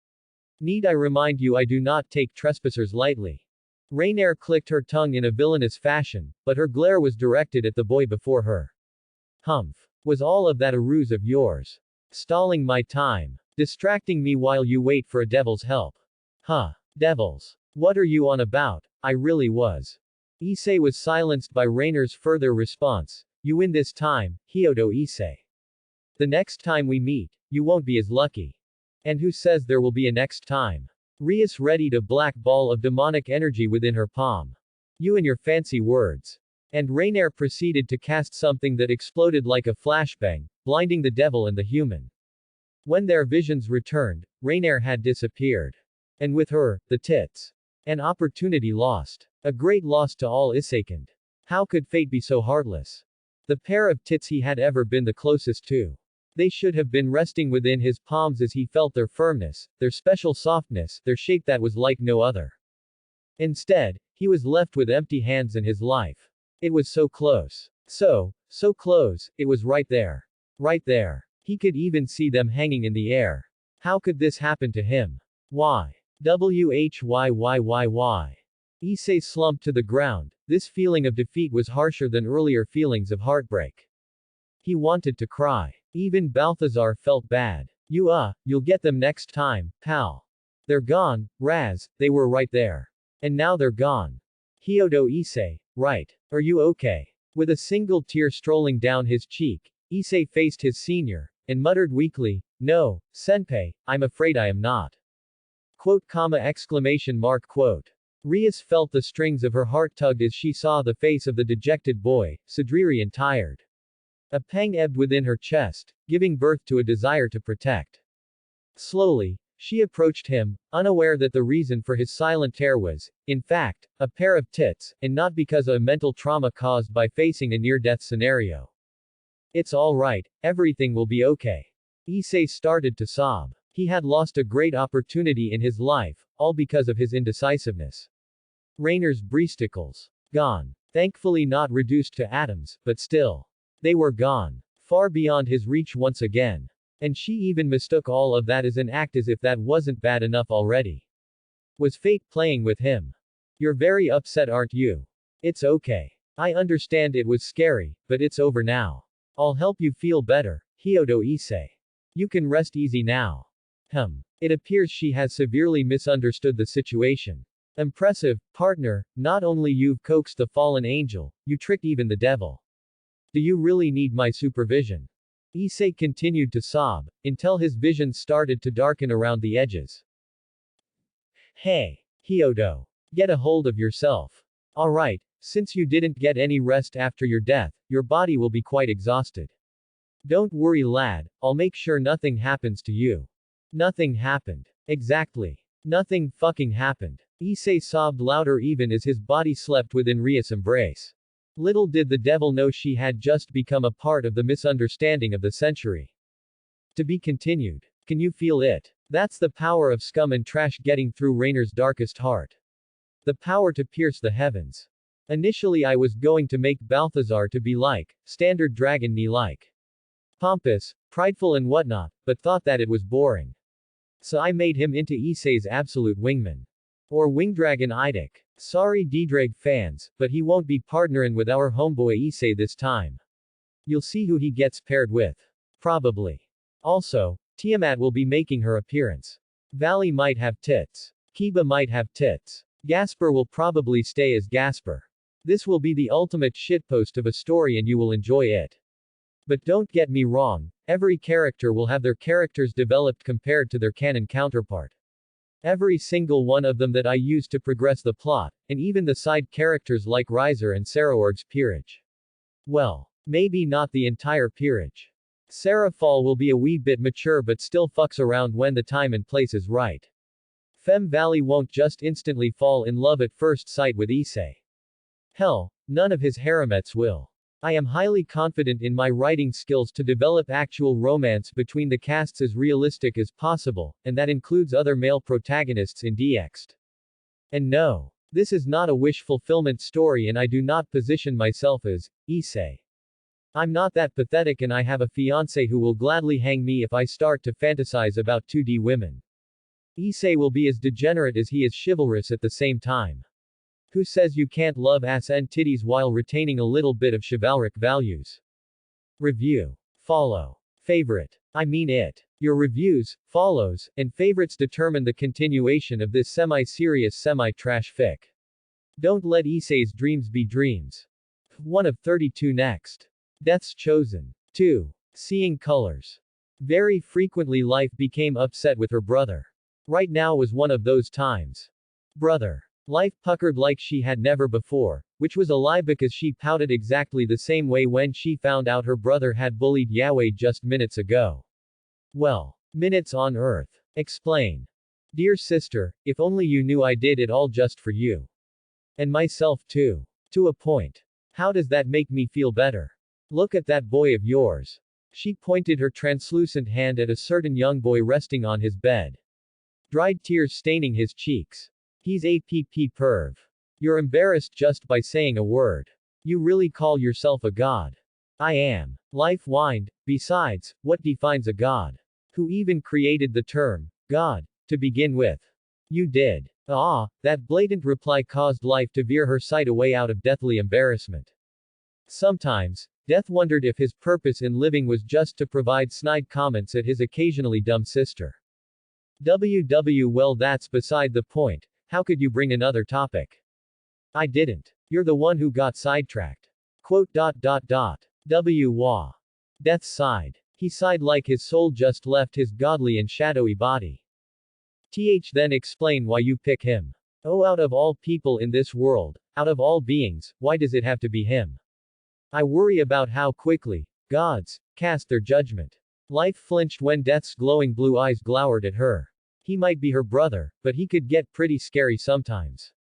Need I remind you I do not take trespassers lightly. Rainier clicked her tongue in a villainous fashion, but her glare was directed at the boy before her. Humph. Was all of that a ruse of yours? Stalling my time. Distracting me while you wait for a devil's help. Huh. Devils. What are you on about? I really was. Issei was silenced by Rainier's further response. You win this time, Hyodo Issei. The next time we meet, you won't be as lucky. And who says there will be a next time? Rias readied a black ball of demonic energy within her palm. You and your fancy words. And Rainier proceeded to cast something that exploded like a flashbang, blinding the devil and the human. When their visions returned, Rainier had disappeared. And with her, the tits. An opportunity lost. A great loss to all Isseikan. How could fate be so heartless? The pair of tits he had ever been the closest to. They should have been resting within his palms as he felt their firmness, their special softness, their shape that was like no other. Instead, he was left with empty hands and his life. It was so close. So close, it was right there. Right there. He could even see them hanging in the air. How could this happen to him? Why? Why? Issei slumped to the ground. This feeling of defeat was harsher than earlier feelings of heartbreak. He wanted to cry. Even Balthazar felt bad. You'll get them next time, pal. They're gone, Raz, they were right there. And now they're gone. Hyodo Issei, right. Are you okay? With a single tear strolling down his cheek, Issei faced his senior, and muttered weakly, "No, senpai, I'm afraid I am not." Quote, exclamation mark, quote. Rias felt the strings of her heart tugged as she saw the face of the dejected boy, so dreary and tired. A pang ebbed within her chest, giving birth to a desire to protect. Slowly, she approached him, unaware that the reason for his silent tear was, in fact, a pair of tits, and not because of a mental trauma caused by facing a near-death scenario. It's all right, everything will be okay. Issei started to sob. He had lost a great opportunity in his life, all because of his indecisiveness. Rainer's breasticles. Gone. Thankfully not reduced to atoms, but still. They were gone. Far beyond his reach once again. And she even mistook all of that as an act as if that wasn't bad enough already. Was fate playing with him? You're very upset, aren't you? It's okay. I understand it was scary, but it's over now. I'll help you feel better, Hyodo Issei. You can rest easy now. It appears she has severely misunderstood the situation. Impressive, partner, not only you've coaxed the fallen angel, you tricked even the devil. Do you really need my supervision? Issei continued to sob, until his vision started to darken around the edges. Hey, Hyodo. Get a hold of yourself. Alright, since you didn't get any rest after your death, your body will be quite exhausted. Don't worry, lad, I'll make sure nothing happens to you. Nothing happened. Exactly. Nothing fucking happened. Issei sobbed louder even as his body slept within Ria's embrace. Little did the devil know she had just become a part of the misunderstanding of the century. To be continued. Can you feel it? That's the power of scum and trash getting through Rainer's darkest heart. The power to pierce the heavens. Initially I was going to make Balthazar to be like, standard dragon knee-like. Pompous, prideful and whatnot, but thought that it was boring. So I made him into Issei's absolute wingman. Or wingdragon Idic. Sorry D-Drag fans, but he won't be partnerin' with our homeboy Issei this time. You'll see who he gets paired with. Probably. Also, Tiamat will be making her appearance. Valley might have tits. Kiba might have tits. Gasper will probably stay as Gasper. This will be the ultimate shitpost of a story and you will enjoy it. But don't get me wrong, every character will have their characters developed compared to their canon counterpart. Every single one of them that I use to progress the plot, and even the side characters like Riser and Saraorg's peerage. Well, maybe not the entire peerage. Sarafall will be a wee bit mature but still fucks around when the time and place is right. Fem Valley won't just instantly fall in love at first sight with Issei. Hell, none of his haremettes will. I am highly confident in my writing skills to develop actual romance between the casts as realistic as possible, and that includes other male protagonists in DX'd. And no, this is not a wish fulfillment story and I do not position myself as Issei. I'm not that pathetic and I have a fiancé who will gladly hang me if I start to fantasize about 2D women. Issei will be as degenerate as he is chivalrous at the same time. Who says you can't love ass and titties while retaining a little bit of chivalric values? Review. Follow. Favorite. I mean it. Your reviews, follows, and favorites determine the continuation of this semi-serious semi-trash fic. Don't let Issei's dreams be dreams. 1 of 32 next. Death's Chosen. 2. Seeing Colors. Very frequently life became upset with her brother. Right now was one of those times. Brother. Life puckered like she had never before, which was a lie because she pouted exactly the same way when she found out her brother had bullied Yahweh just minutes ago. Well, minutes on Earth. Explain. Dear sister, if only you knew I did it all just for you. And myself too. To a point. How does that make me feel better? Look at that boy of yours. She pointed her translucent hand at a certain young boy resting on his bed. Dried tears staining his cheeks. He's a PP perv. You're embarrassed just by saying a word. You really call yourself a god? I am. Life whined. Besides, what defines a god? Who even created the term god to begin with? You did. Ah, that blatant reply caused Life to veer her sight away out of deathly embarrassment. Sometimes, Death wondered if his purpose in living was just to provide snide comments at his occasionally dumb sister. Well, that's beside the point. How could you bring another topic? I didn't. You're the one who got sidetracked. Quote. Wah. Death sighed. He sighed like his soul just left his godly and shadowy body. Then explain why you pick him. Oh, out of all people in this world, out of all beings, why does it have to be him? I worry about how quickly gods cast their judgment. Life flinched when Death's glowing blue eyes glowered at her. He might be her brother, but he could get pretty scary sometimes.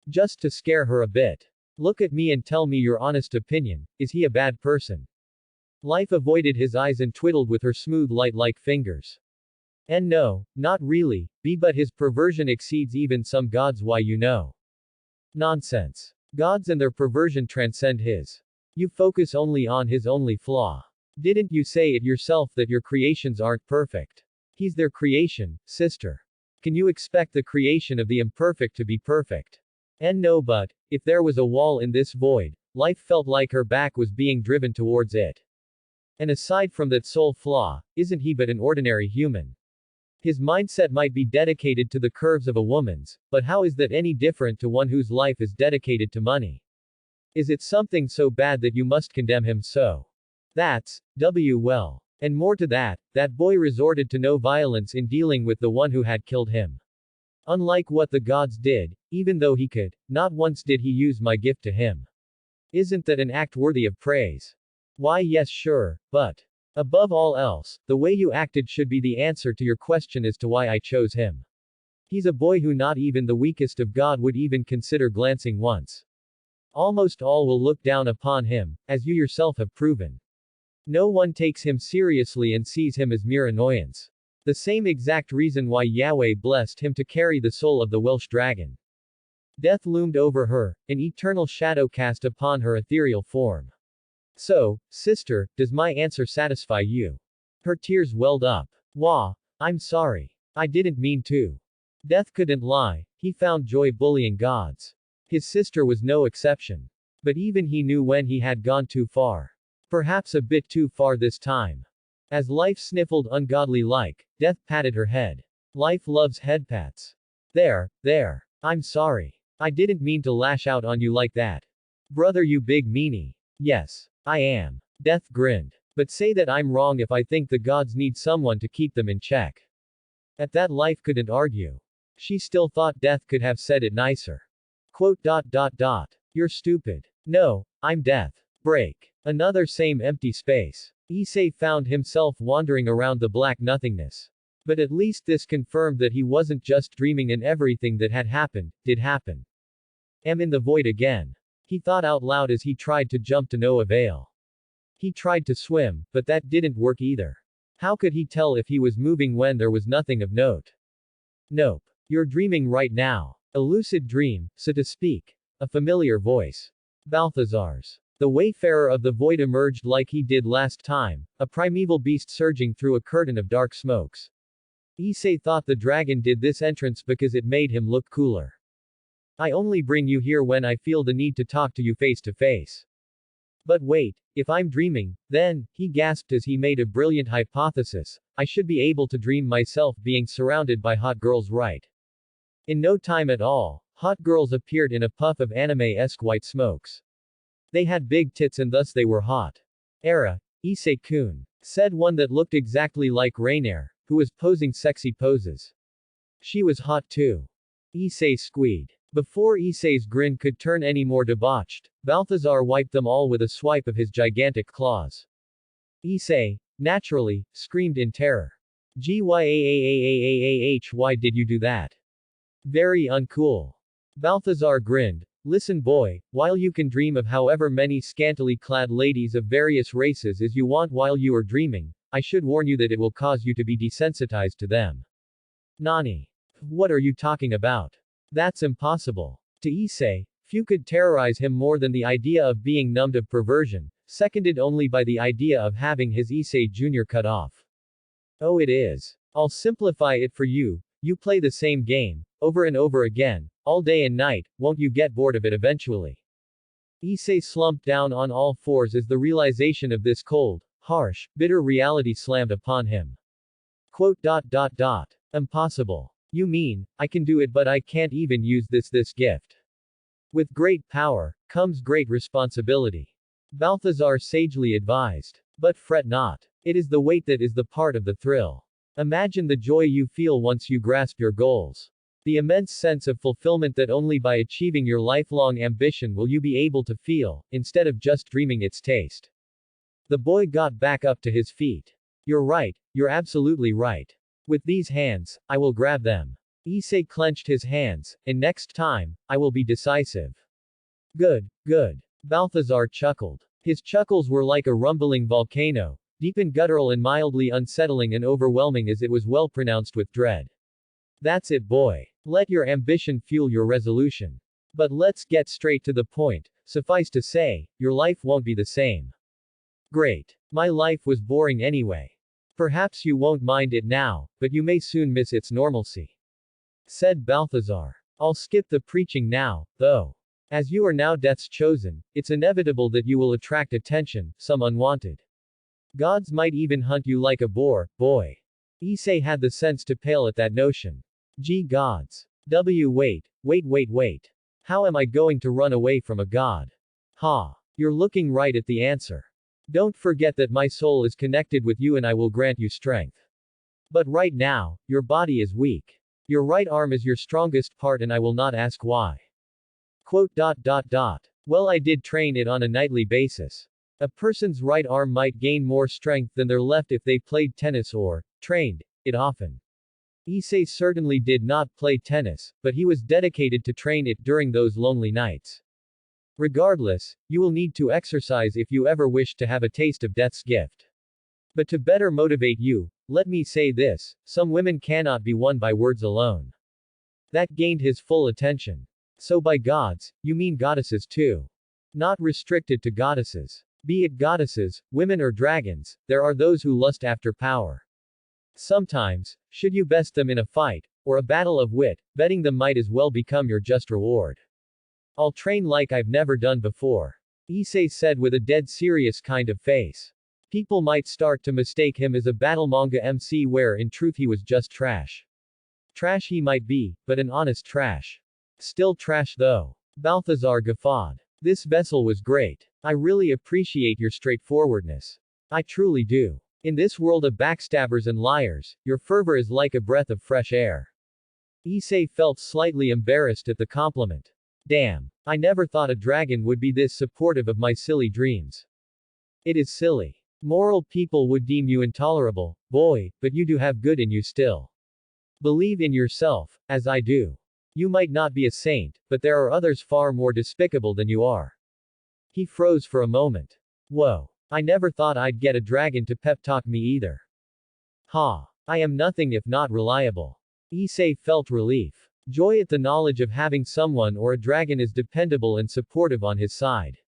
Just to scare her a bit. Look at me and tell me your honest opinion. Is he a bad person? Life avoided his eyes and twiddled with her smooth light-like fingers. And no, not really, but his perversion exceeds even some gods. Why, you know. Nonsense. Gods and their perversion transcend his. You focus only on his only flaw. Didn't you say it yourself that your creations aren't perfect? He's their creation, sister. Can you expect the creation of the imperfect to be perfect? And no, but if there was a wall in this void, Life felt like her back was being driven towards it. And aside from that sole flaw, isn't he but an ordinary human? His mindset might be dedicated to the curves of a woman's, but how is that any different to one whose life is dedicated to money? Is it something so bad that you must condemn him so? That's well. And more to that, that boy resorted to no violence in dealing with the one who had killed him. Unlike what the gods did, even though he could, not once did he use my gift to him. Isn't that an act worthy of praise? Why, yes, sure, but above all else, the way you acted should be the answer to your question as to why I chose him. He's a boy who not even the weakest of God would even consider glancing once. Almost all will look down upon him, as you yourself have proven. No one takes him seriously and sees him as mere annoyance. The same exact reason why Yahweh blessed him to carry the soul of the Welsh dragon. Death loomed over her, an eternal shadow cast upon her ethereal form. So, sister, does my answer satisfy you? Her tears welled up. Wah, I'm sorry. I didn't mean to. Death couldn't lie, he found joy bullying gods. His sister was no exception. But even he knew when he had gone too far. Perhaps a bit too far this time. As Life sniffled ungodly like, Death patted her head. Life loves headpats. There. I'm sorry. I didn't mean to lash out on you like that. Brother, you big meanie. Yes, I am. Death grinned. But say that I'm wrong if I think the gods need someone to keep them in check. At that, Life couldn't argue. She still thought Death could have said it nicer. Quote. You're stupid. No, I'm Death. Break. Another same empty space. Issei found himself wandering around the black nothingness. But at least this confirmed that he wasn't just dreaming and everything that had happened, did happen. Am in the void again. He thought out loud as he tried to jump to no avail. He tried to swim, but that didn't work either. How could he tell if he was moving when there was nothing of note? Nope. You're dreaming right now. A lucid dream, so to speak. A familiar voice. Balthazar's. The wayfarer of the void emerged like he did last time, a primeval beast surging through a curtain of dark smokes. Issei thought the dragon did this entrance because it made him look cooler. I only bring you here when I feel the need to talk to you face to face. But wait, if I'm dreaming, then, he gasped as he made a brilliant hypothesis, I should be able to dream myself being surrounded by hot girls, right? In no time at all, hot girls appeared in a puff of anime-esque white smokes. They had big tits and thus they were hot. Era, Issei-kun, said one that looked exactly like Rainier, who was posing sexy poses. She was hot too. Issei squeed. Before Issei's grin could turn any more debauched, Balthazar wiped them all with a swipe of his gigantic claws. Issei, naturally, screamed in terror. Why did you do that? Very uncool. Balthazar grinned. Listen boy, while you can dream of however many scantily clad ladies of various races as you want while you are dreaming, I should warn you that it will cause you to be desensitized to them. Nani? What are you talking about? That's impossible. To Issei, few could terrorize him more than the idea of being numbed of perversion, seconded only by the idea of having his Issei Jr. cut off. Oh, it is. I'll simplify it for you. You play the same game, over and over again, all day and night, won't you get bored of it eventually? Issei slumped down on all fours as the realization of this cold, harsh, bitter reality slammed upon him. Quote. Impossible. You mean, I can do it but I can't even use this gift. With great power, comes great responsibility. Balthazar sagely advised. But fret not. It is the wait that is the part of the thrill. Imagine the joy you feel once you grasp your goals. The immense sense of fulfillment that only by achieving your lifelong ambition will you be able to feel, instead of just dreaming its taste. The boy got back up to his feet. You're right, you're absolutely right. With these hands, I will grab them. Issei clenched his hands, and next time, I will be decisive. Good, good. Balthazar chuckled. His chuckles were like a rumbling volcano, deep and guttural and mildly unsettling and overwhelming as it was well pronounced with dread. That's it boy. Let your ambition fuel your resolution. But let's get straight to the point, suffice to say, your life won't be the same. Great. My life was boring anyway. Perhaps you won't mind it now, but you may soon miss its normalcy. Said Balthazar. I'll skip the preaching now, though. As you are now Death's chosen, it's inevitable that you will attract attention, some unwanted. Gods might even hunt you like a boar, boy. Issei had the sense to pale at that notion. Gee gods. Wait. How am I going to run away from a god? Ha. You're looking right at the answer. Don't forget that my soul is connected with you and I will grant you strength. But right now, your body is weak. Your right arm is your strongest part and I will not ask why. Quote. Well, I did train it on a nightly basis. A person's right arm might gain more strength than their left if they played tennis or trained it often. Issei certainly did not play tennis, but he was dedicated to train it during those lonely nights. Regardless, you will need to exercise if you ever wish to have a taste of death's gift. But to better motivate you, let me say this, some women cannot be won by words alone. That gained his full attention. So by gods, you mean goddesses too. Not restricted to goddesses. Be it goddesses, women or dragons, there are those who lust after power. Sometimes, should you best them in a fight, or a battle of wit, betting them might as well become your just reward. I'll train like I've never done before. Issei said with a dead serious kind of face. People might start to mistake him as a battle manga MC where in truth he was just trash. Trash he might be, but an honest trash. Still trash though. Balthazar guffawed. This vessel was great. I really appreciate your straightforwardness. I truly do. In this world of backstabbers and liars, your fervor is like a breath of fresh air. Issei felt slightly embarrassed at the compliment. Damn. I never thought a dragon would be this supportive of my silly dreams. It is silly. Moral people would deem you intolerable, boy, but you do have good in you still. Believe in yourself, as I do. You might not be a saint, but there are others far more despicable than you are. He froze for a moment. Whoa. I never thought I'd get a dragon to pep talk me either. Ha. I am nothing if not reliable. Issei felt relief. Joy at the knowledge of having someone or a dragon as dependable and supportive on his side.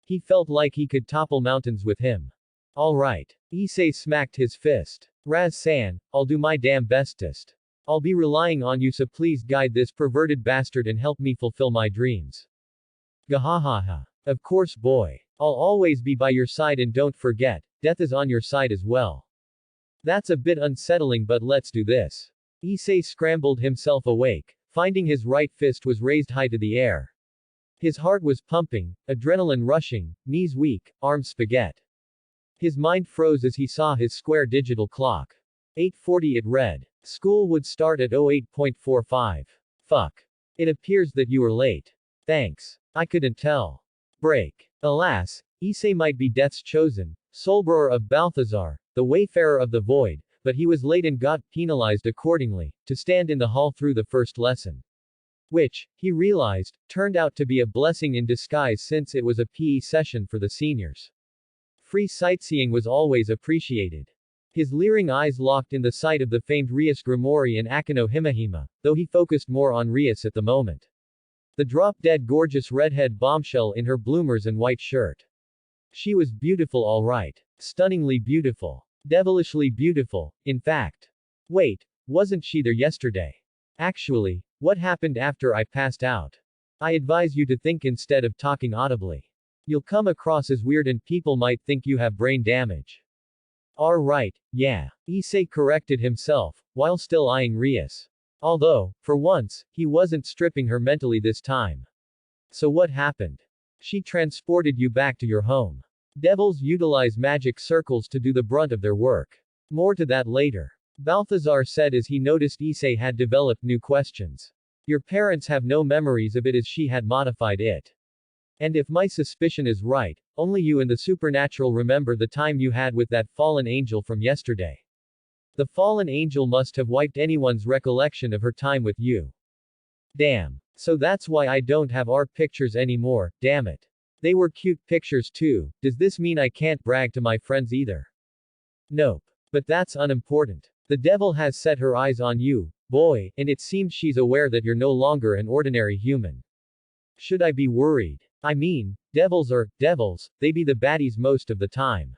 He felt like he could topple mountains with him. Alright. Issei smacked his fist. Raz-san, I'll do my damn bestest. I'll be relying on you so please guide this perverted bastard and help me fulfill my dreams. Gahahaha. Of course boy. I'll always be by your side and don't forget, death is on your side as well. That's a bit unsettling but let's do this. Issei scrambled himself awake, finding his right fist was raised high to the air. His heart was pumping, adrenaline rushing, knees weak, arms spaghetti. His mind froze as he saw his square digital clock. 8:40 it read. School would start at 08:45. Fuck. It appears that you were late. Thanks. I couldn't tell. Break. Alas, Issei might be Death's chosen, soulbearer of Balthazar, the wayfarer of the void, but he was late and got penalized accordingly, to stand in the hall through the first lesson. Which, he realized, turned out to be a blessing in disguise since it was a PE session for the seniors. Free sightseeing was always appreciated. His leering eyes locked in the sight of the famed Rias Grimoire and Akino Himahima, though he focused more on Rias at the moment. The drop-dead gorgeous redhead bombshell in her bloomers and white shirt. She was beautiful, all right. Stunningly beautiful. Devilishly beautiful, in fact. Wait, wasn't she there yesterday? Actually, what happened after I passed out? I advise you to think instead of talking audibly. You'll come across as weird and people might think you have brain damage. Alright, yeah. Issei corrected himself, while still eyeing Rias. Although, for once, he wasn't stripping her mentally this time. So what happened? She transported you back to your home. Devils utilize magic circles to do the brunt of their work. More to that later. Balthazar said as he noticed Issei had developed new questions. Your parents have no memories of it as she had modified it. And if my suspicion is right, only you and the supernatural remember the time you had with that fallen angel from yesterday. The fallen angel must have wiped anyone's recollection of her time with you. Damn. So that's why I don't have our pictures anymore, damn it. They were cute pictures too. Does this mean I can't brag to my friends either? Nope. But that's unimportant. The devil has set her eyes on you, boy, and it seems she's aware that you're no longer an ordinary human. Should I be worried? I mean, devils are devils, they be the baddies most of the time.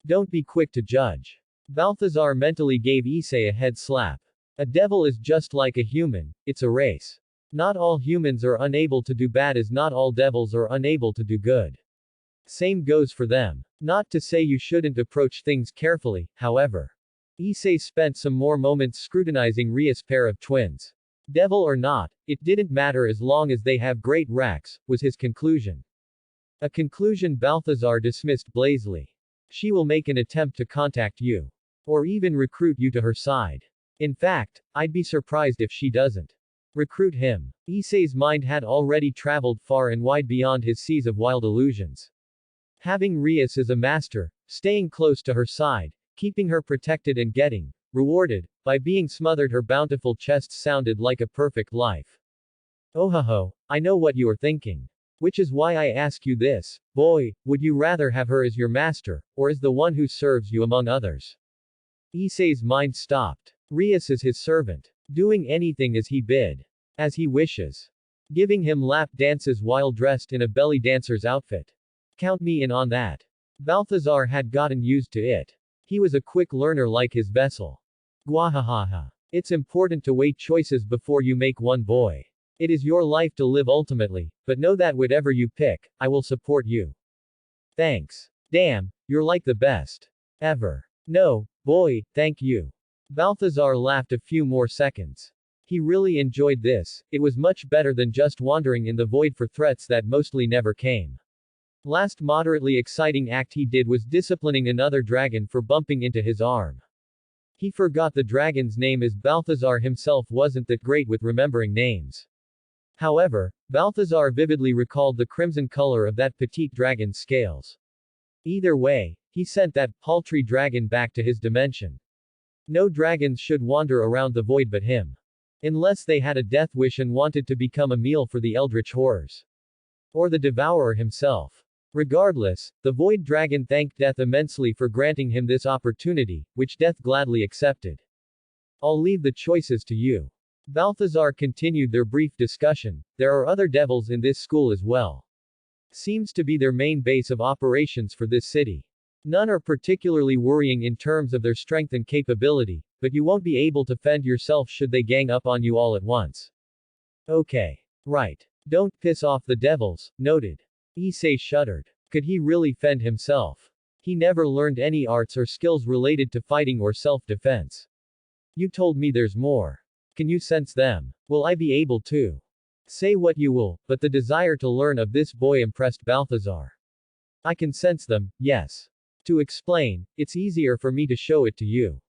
Don't be quick to judge. Balthazar mentally gave Issei a head slap. A devil is just like a human, it's a race. Not all humans are unable to do bad as not all devils are unable to do good. Same goes for them. Not to say you shouldn't approach things carefully, however. Issei spent some more moments scrutinizing Rias' pair of twins. Devil or not, it didn't matter as long as they have great racks, was his conclusion. A conclusion Balthazar dismissed blazely. She will make an attempt to contact you. Or even recruit you to her side. In fact, I'd be surprised if she doesn't. Recruit him. Issei's mind had already traveled far and wide beyond his seas of wild illusions. Having Rias as a master, staying close to her side, keeping her protected and getting rewarded by being smothered her bountiful chest sounded like a perfect life. Oh ho ho, I know what you are thinking. Which is why I ask you this, boy, would you rather have her as your master, or as the one who serves you among others? Issei's mind stopped. Rias is his servant. Doing anything as he bid. As he wishes. Giving him lap dances while dressed in a belly dancer's outfit. Count me in on that. Balthazar had gotten used to it. He was a quick learner like his vessel. Gwahahaha. It's important to weigh choices before you make one, boy. It is your life to live ultimately, but know that whatever you pick, I will support you. Thanks. Damn, you're like the best. Ever. No, boy, thank you. Balthazar laughed a few more seconds. He really enjoyed this, it was much better than just wandering in the void for threats that mostly never came. Last moderately exciting act he did was disciplining another dragon for bumping into his arm. He forgot the dragon's name as Balthazar himself wasn't that great with remembering names. However, Balthazar vividly recalled the crimson color of that petite dragon's scales. Either way, he sent that paltry dragon back to his dimension. No dragons should wander around the void but him. Unless they had a death wish and wanted to become a meal for the eldritch horrors. Or the devourer himself. Regardless, the void dragon thanked Death immensely for granting him this opportunity, which Death gladly accepted. I'll leave the choices to you. Balthazar continued their brief discussion. There are other devils in this school as well. Seems to be their main base of operations for this city. None are particularly worrying in terms of their strength and capability, but you won't be able to fend yourself should they gang up on you all at once. Okay. Right. Don't piss off the devils, noted. Issei shuddered. Could he really fend himself? He never learned any arts or skills related to fighting or self-defense. You told me there's more. Can you sense them? Will I be able to? Say what you will, but the desire to learn of this boy impressed Balthazar. I can sense them, yes. To explain, it's easier for me to show it to you.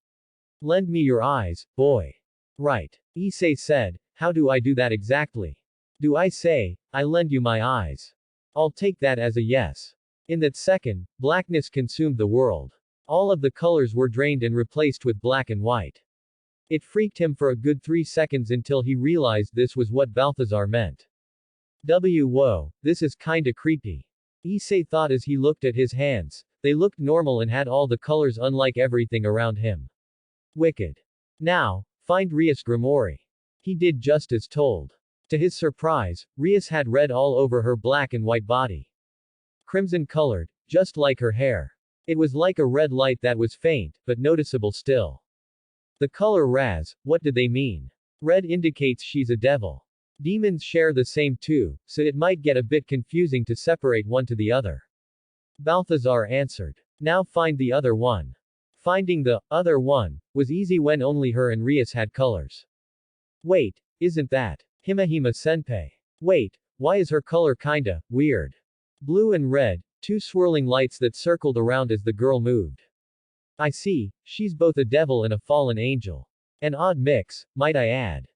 Lend me your eyes, boy. Right. Issei said, how do I do that exactly? Do I say, I lend you my eyes? I'll take that as a yes. In that second, blackness consumed the world. All of the colors were drained and replaced with black and white. It freaked him for a good 3 seconds until he realized this was what Balthazar meant. Whoa, this is kinda creepy. Issei thought as he looked at his hands. They looked normal and had all the colors unlike everything around him. Wicked. Now, find Rias' grimoire. He did just as told. To his surprise, Rias had red all over her black and white body. Crimson colored, just like her hair. It was like a red light that was faint, but noticeable still. The color Raz, what did they mean? Red indicates she's a devil. Demons share the same too, so it might get a bit confusing to separate one to the other. Balthazar answered. Now find the other one. Finding the other one was easy when only her and Rias had colors. Wait, isn't that Himahima Senpai? Wait, why is her color kinda weird? Blue and red, two swirling lights that circled around as the girl moved. I see, she's both a devil and a fallen angel. An odd mix, might I add.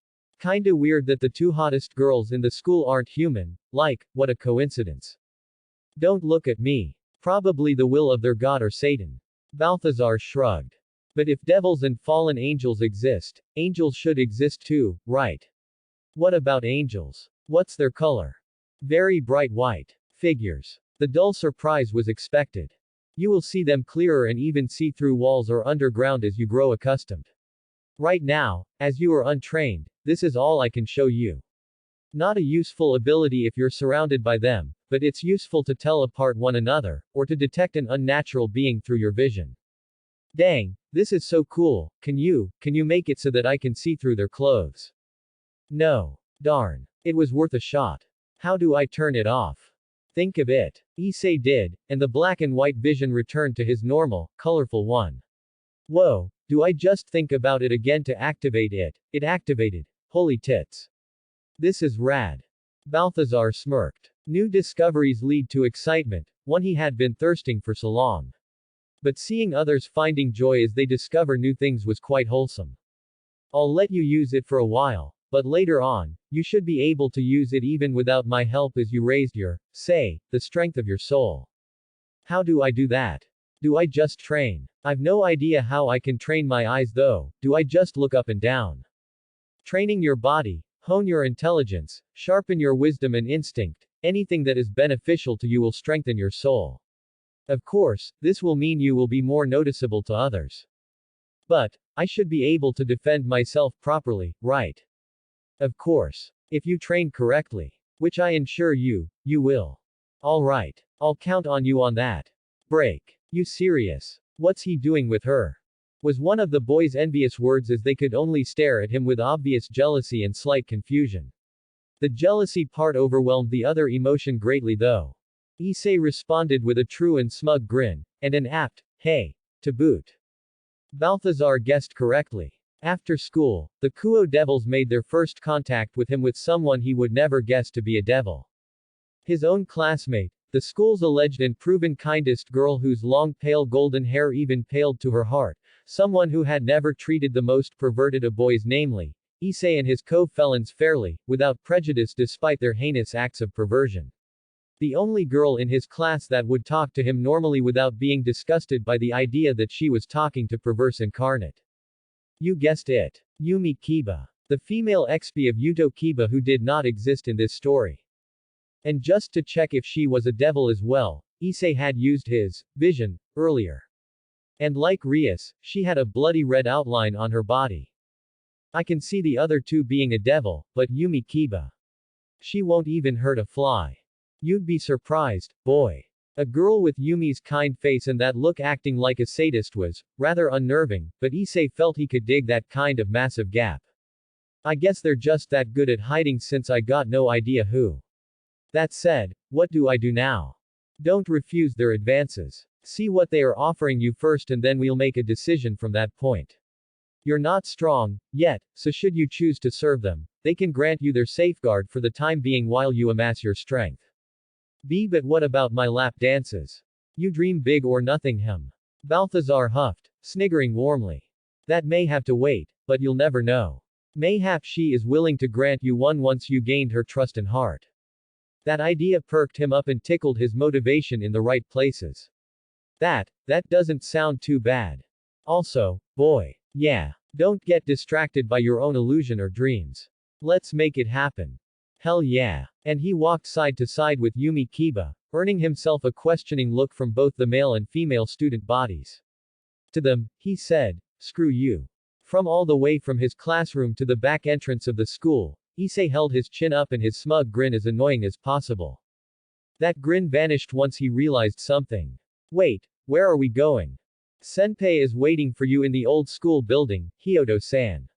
Kinda weird that the two hottest girls in the school aren't human, like, what a coincidence. Don't look at me. Probably the will of their god or Satan. Balthazar shrugged. But if devils and fallen angels exist, angels should exist too, right? What about angels? What's their color? Very bright white. Figures. The dull surprise was expected. You will see them clearer and even see through walls or underground as you grow accustomed. Right now, as you are untrained, this is all I can show you. Not a useful ability if you're surrounded by them, but it's useful to tell apart one another, or to detect an unnatural being through your vision. Dang, this is so cool, can you make it so that I can see through their clothes? No. Darn. It was worth a shot. How do I turn it off? Think of it. Issei did, and the black and white vision returned to his normal, colorful one. Whoa, do I just think about it again to activate it? It activated. Holy tits. This is rad. Balthazar smirked. New discoveries lead to excitement, one he had been thirsting for so long. But seeing others finding joy as they discover new things was quite wholesome. I'll let you use it for a while, but later on, you should be able to use it even without my help as you raised your, say, the strength of your soul. How do I do that? Do I just train? I've no idea how I can train my eyes though, do I just look up and down? Training your body, hone your intelligence, sharpen your wisdom and instinct, anything that is beneficial to you will strengthen your soul. Of course, this will mean you will be more noticeable to others. But, I should be able to defend myself properly, right? Of course. If you train correctly. Which I ensure you will. Alright. I'll count on you on that. Break. You serious? What's he doing with her? Was one of the boys' envious words as they could only stare at him with obvious jealousy and slight confusion. The jealousy part overwhelmed the other emotion greatly though. Issei responded with a true and smug grin, and an apt, hey, to boot. Balthazar guessed correctly. After school, the Kuo devils made their first contact with him with someone he would never guess to be a devil. His own classmate, the school's alleged and proven kindest girl whose long pale golden hair even paled to her heart, someone who had never treated the most perverted of boys, namely, Issei and his co-felons fairly, without prejudice despite their heinous acts of perversion. The only girl in his class that would talk to him normally without being disgusted by the idea that she was talking to perverse incarnate. You guessed it. Yumi Kiba. The female XP of Yuto Kiba who did not exist in this story. And just to check if she was a devil as well, Issei had used his vision earlier. And like Rias, she had a bloody red outline on her body. I can see the other two being a devil, but Yumi Kiba. She won't even hurt a fly. You'd be surprised, boy. A girl with Yumi's kind face and that look acting like a sadist was rather unnerving, but Issei felt he could dig that kind of massive gap. I guess they're just that good at hiding since I got no idea who. That said, what do I do now? Don't refuse their advances. See what they are offering you first and then we'll make a decision from that point. You're not strong yet, so should you choose to serve them, they can grant you their safeguard for the time being while you amass your strength. But what about my lap dances? You dream big or nothing him. Balthazar huffed, sniggering warmly. That may have to wait, but you'll never know. Mayhap she is willing to grant you one once you gained her trust and heart. That idea perked him up and tickled his motivation in the right places. That doesn't sound too bad. Also, boy. Yeah. Don't get distracted by your own illusion or dreams. Let's make it happen. Hell yeah. And he walked side to side with Yumi Kiba, earning himself a questioning look from both the male and female student bodies. To them, he said, "Screw you." From all the way from his classroom to the back entrance of the school, Issei held his chin up and his smug grin as annoying as possible. That grin vanished once he realized something. Wait, where are we going? Senpai is waiting for you in the old school building, Hyoto-san.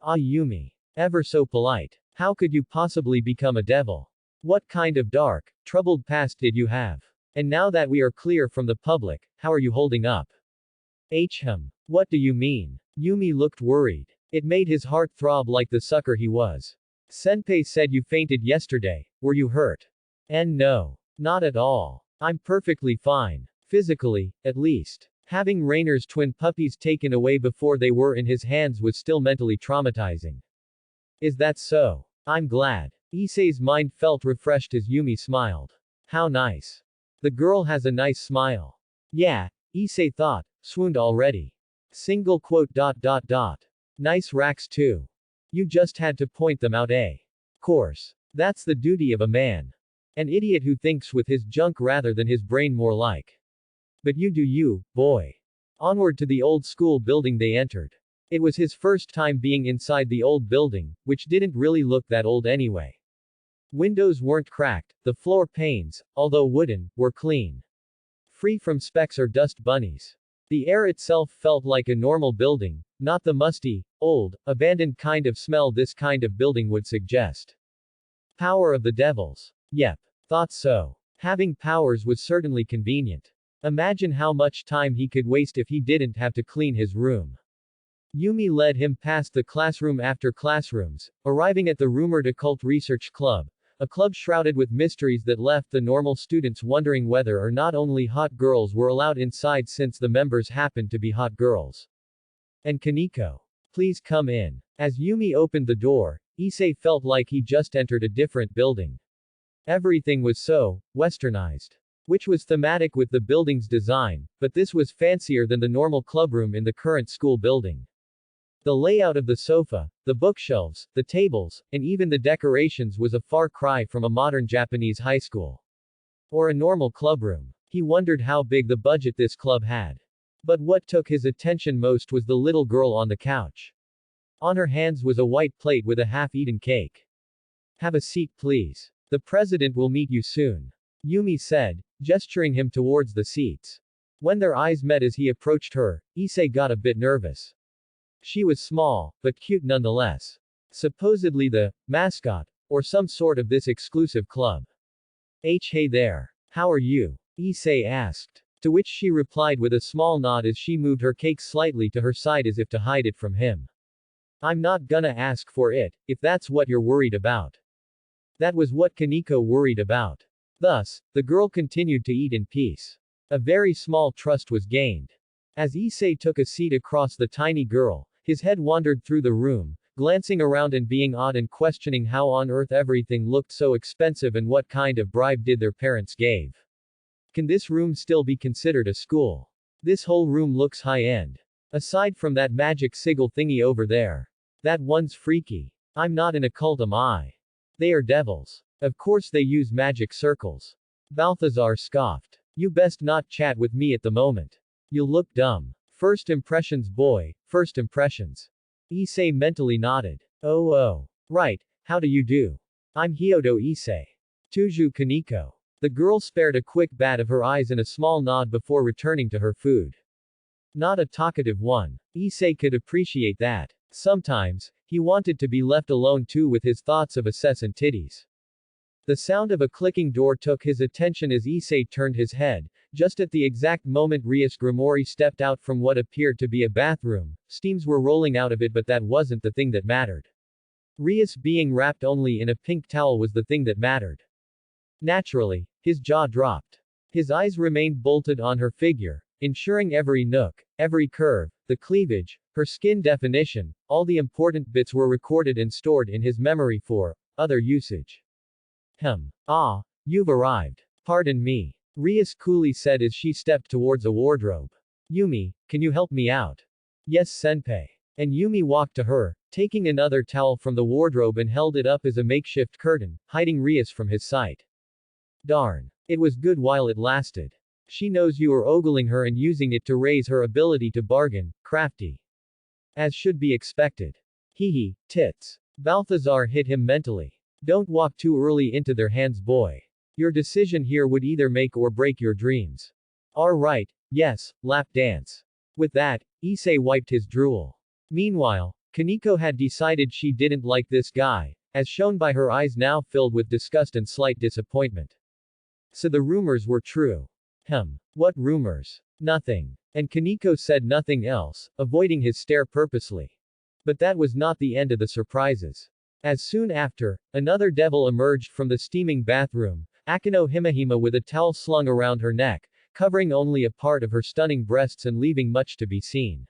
Ah, Yumi. Ever so polite. How could you possibly become a devil? What kind of dark, troubled past did you have? And now that we are clear from the public, how are you holding up? What do you mean? Yumi looked worried. It made his heart throb like the sucker he was. Senpai said you fainted yesterday, were you hurt? And no. Not at all. I'm perfectly fine. Physically, at least. Having Rainer's twin puppies taken away before they were in his hands was still mentally traumatizing. Is that so? I'm glad. Issei's mind felt refreshed as Yumi smiled. How nice. The girl has a nice smile. Yeah, Issei thought, swooned already. Single quote. Nice racks too. You just had to point them out, eh? Course. That's the duty of a man. An idiot who thinks with his junk rather than his brain more like. But you do you, boy. Onward to the old school building they entered. It was his first time being inside the old building, which didn't really look that old anyway. Windows weren't cracked, the floor panes, although wooden, were clean. Free from specks or dust bunnies. The air itself felt like a normal building, not the musty, old, abandoned kind of smell this kind of building would suggest. Power of the devils. Yep. Thought so. Having powers was certainly convenient. Imagine how much time he could waste if he didn't have to clean his room. Yumi led him past the classroom after classrooms, arriving at the rumored occult research club, a club shrouded with mysteries that left the normal students wondering whether or not only hot girls were allowed inside since the members happened to be hot girls. And Kaneko. Please come in. As Yumi opened the door, Issei felt like he just entered a different building. Everything was so westernized. Which was thematic with the building's design, but this was fancier than the normal clubroom in the current school building. The layout of the sofa, the bookshelves, the tables, and even the decorations was a far cry from a modern Japanese high school. Or a normal clubroom. He wondered how big the budget this club had. But what took his attention most was the little girl on the couch. On her hands was a white plate with a half-eaten cake. Have a seat please. The president will meet you soon. Yumi said, gesturing him towards the seats. When their eyes met as he approached her, Issei got a bit nervous. She was small, but cute nonetheless. Supposedly the mascot, or some sort of this exclusive club. Hey there. How are you? Issei asked. To which she replied with a small nod as she moved her cake slightly to her side as if to hide it from him. I'm not gonna ask for it, if that's what you're worried about. That was what Kaneko worried about. Thus, the girl continued to eat in peace. A very small trust was gained. As Issei took a seat across the tiny girl, his head wandered through the room, glancing around and being odd and questioning how on earth everything looked so expensive and what kind of bribe did their parents gave. Can this room still be considered a school? This whole room looks high-end. Aside from that magic sigil thingy over there. That one's freaky. I'm not in a cult, am I? They are devils. Of course they use magic circles. Balthazar scoffed. You best not chat with me at the moment. You'll look dumb. First impressions boy, first impressions. Issei mentally nodded. Oh. Right, how do you do? I'm Hyoto Issei. Tuju Kaneko. The girl spared a quick bat of her eyes and a small nod before returning to her food. Not a talkative one. Issei could appreciate that. Sometimes, he wanted to be left alone too with his thoughts of assess and titties. The sound of a clicking door took his attention as Issei turned his head. Just at the exact moment Rias Grimori stepped out from what appeared to be a bathroom, steams were rolling out of it, but that wasn't the thing that mattered. Rias being wrapped only in a pink towel was the thing that mattered. Naturally, his jaw dropped. His eyes remained bolted on her figure, ensuring every nook, every curve, the cleavage, her skin definition, all the important bits were recorded and stored in his memory for other usage. Ah, you've arrived. Pardon me. Rias coolly said as she stepped towards a wardrobe. Yumi, can you help me out? Yes, senpai. And Yumi walked to her, taking another towel from the wardrobe and held it up as a makeshift curtain, hiding Rias from his sight. Darn. It was good while it lasted. She knows you are ogling her and using it to raise her ability to bargain, crafty. As should be expected. Hee, tits. Balthazar hit him mentally. Don't walk too early into their hands, boy. Your decision here would either make or break your dreams. Alright, yes, lap dance. With that, Issei wiped his drool. Meanwhile, Kaneko had decided she didn't like this guy, as shown by her eyes now filled with disgust and slight disappointment. So the rumors were true. What rumors? Nothing. And Kaneko said nothing else, avoiding his stare purposely. But that was not the end of the surprises. As soon after, another devil emerged from the steaming bathroom, Akino Himehime with a towel slung around her neck, covering only a part of her stunning breasts and leaving much to be seen.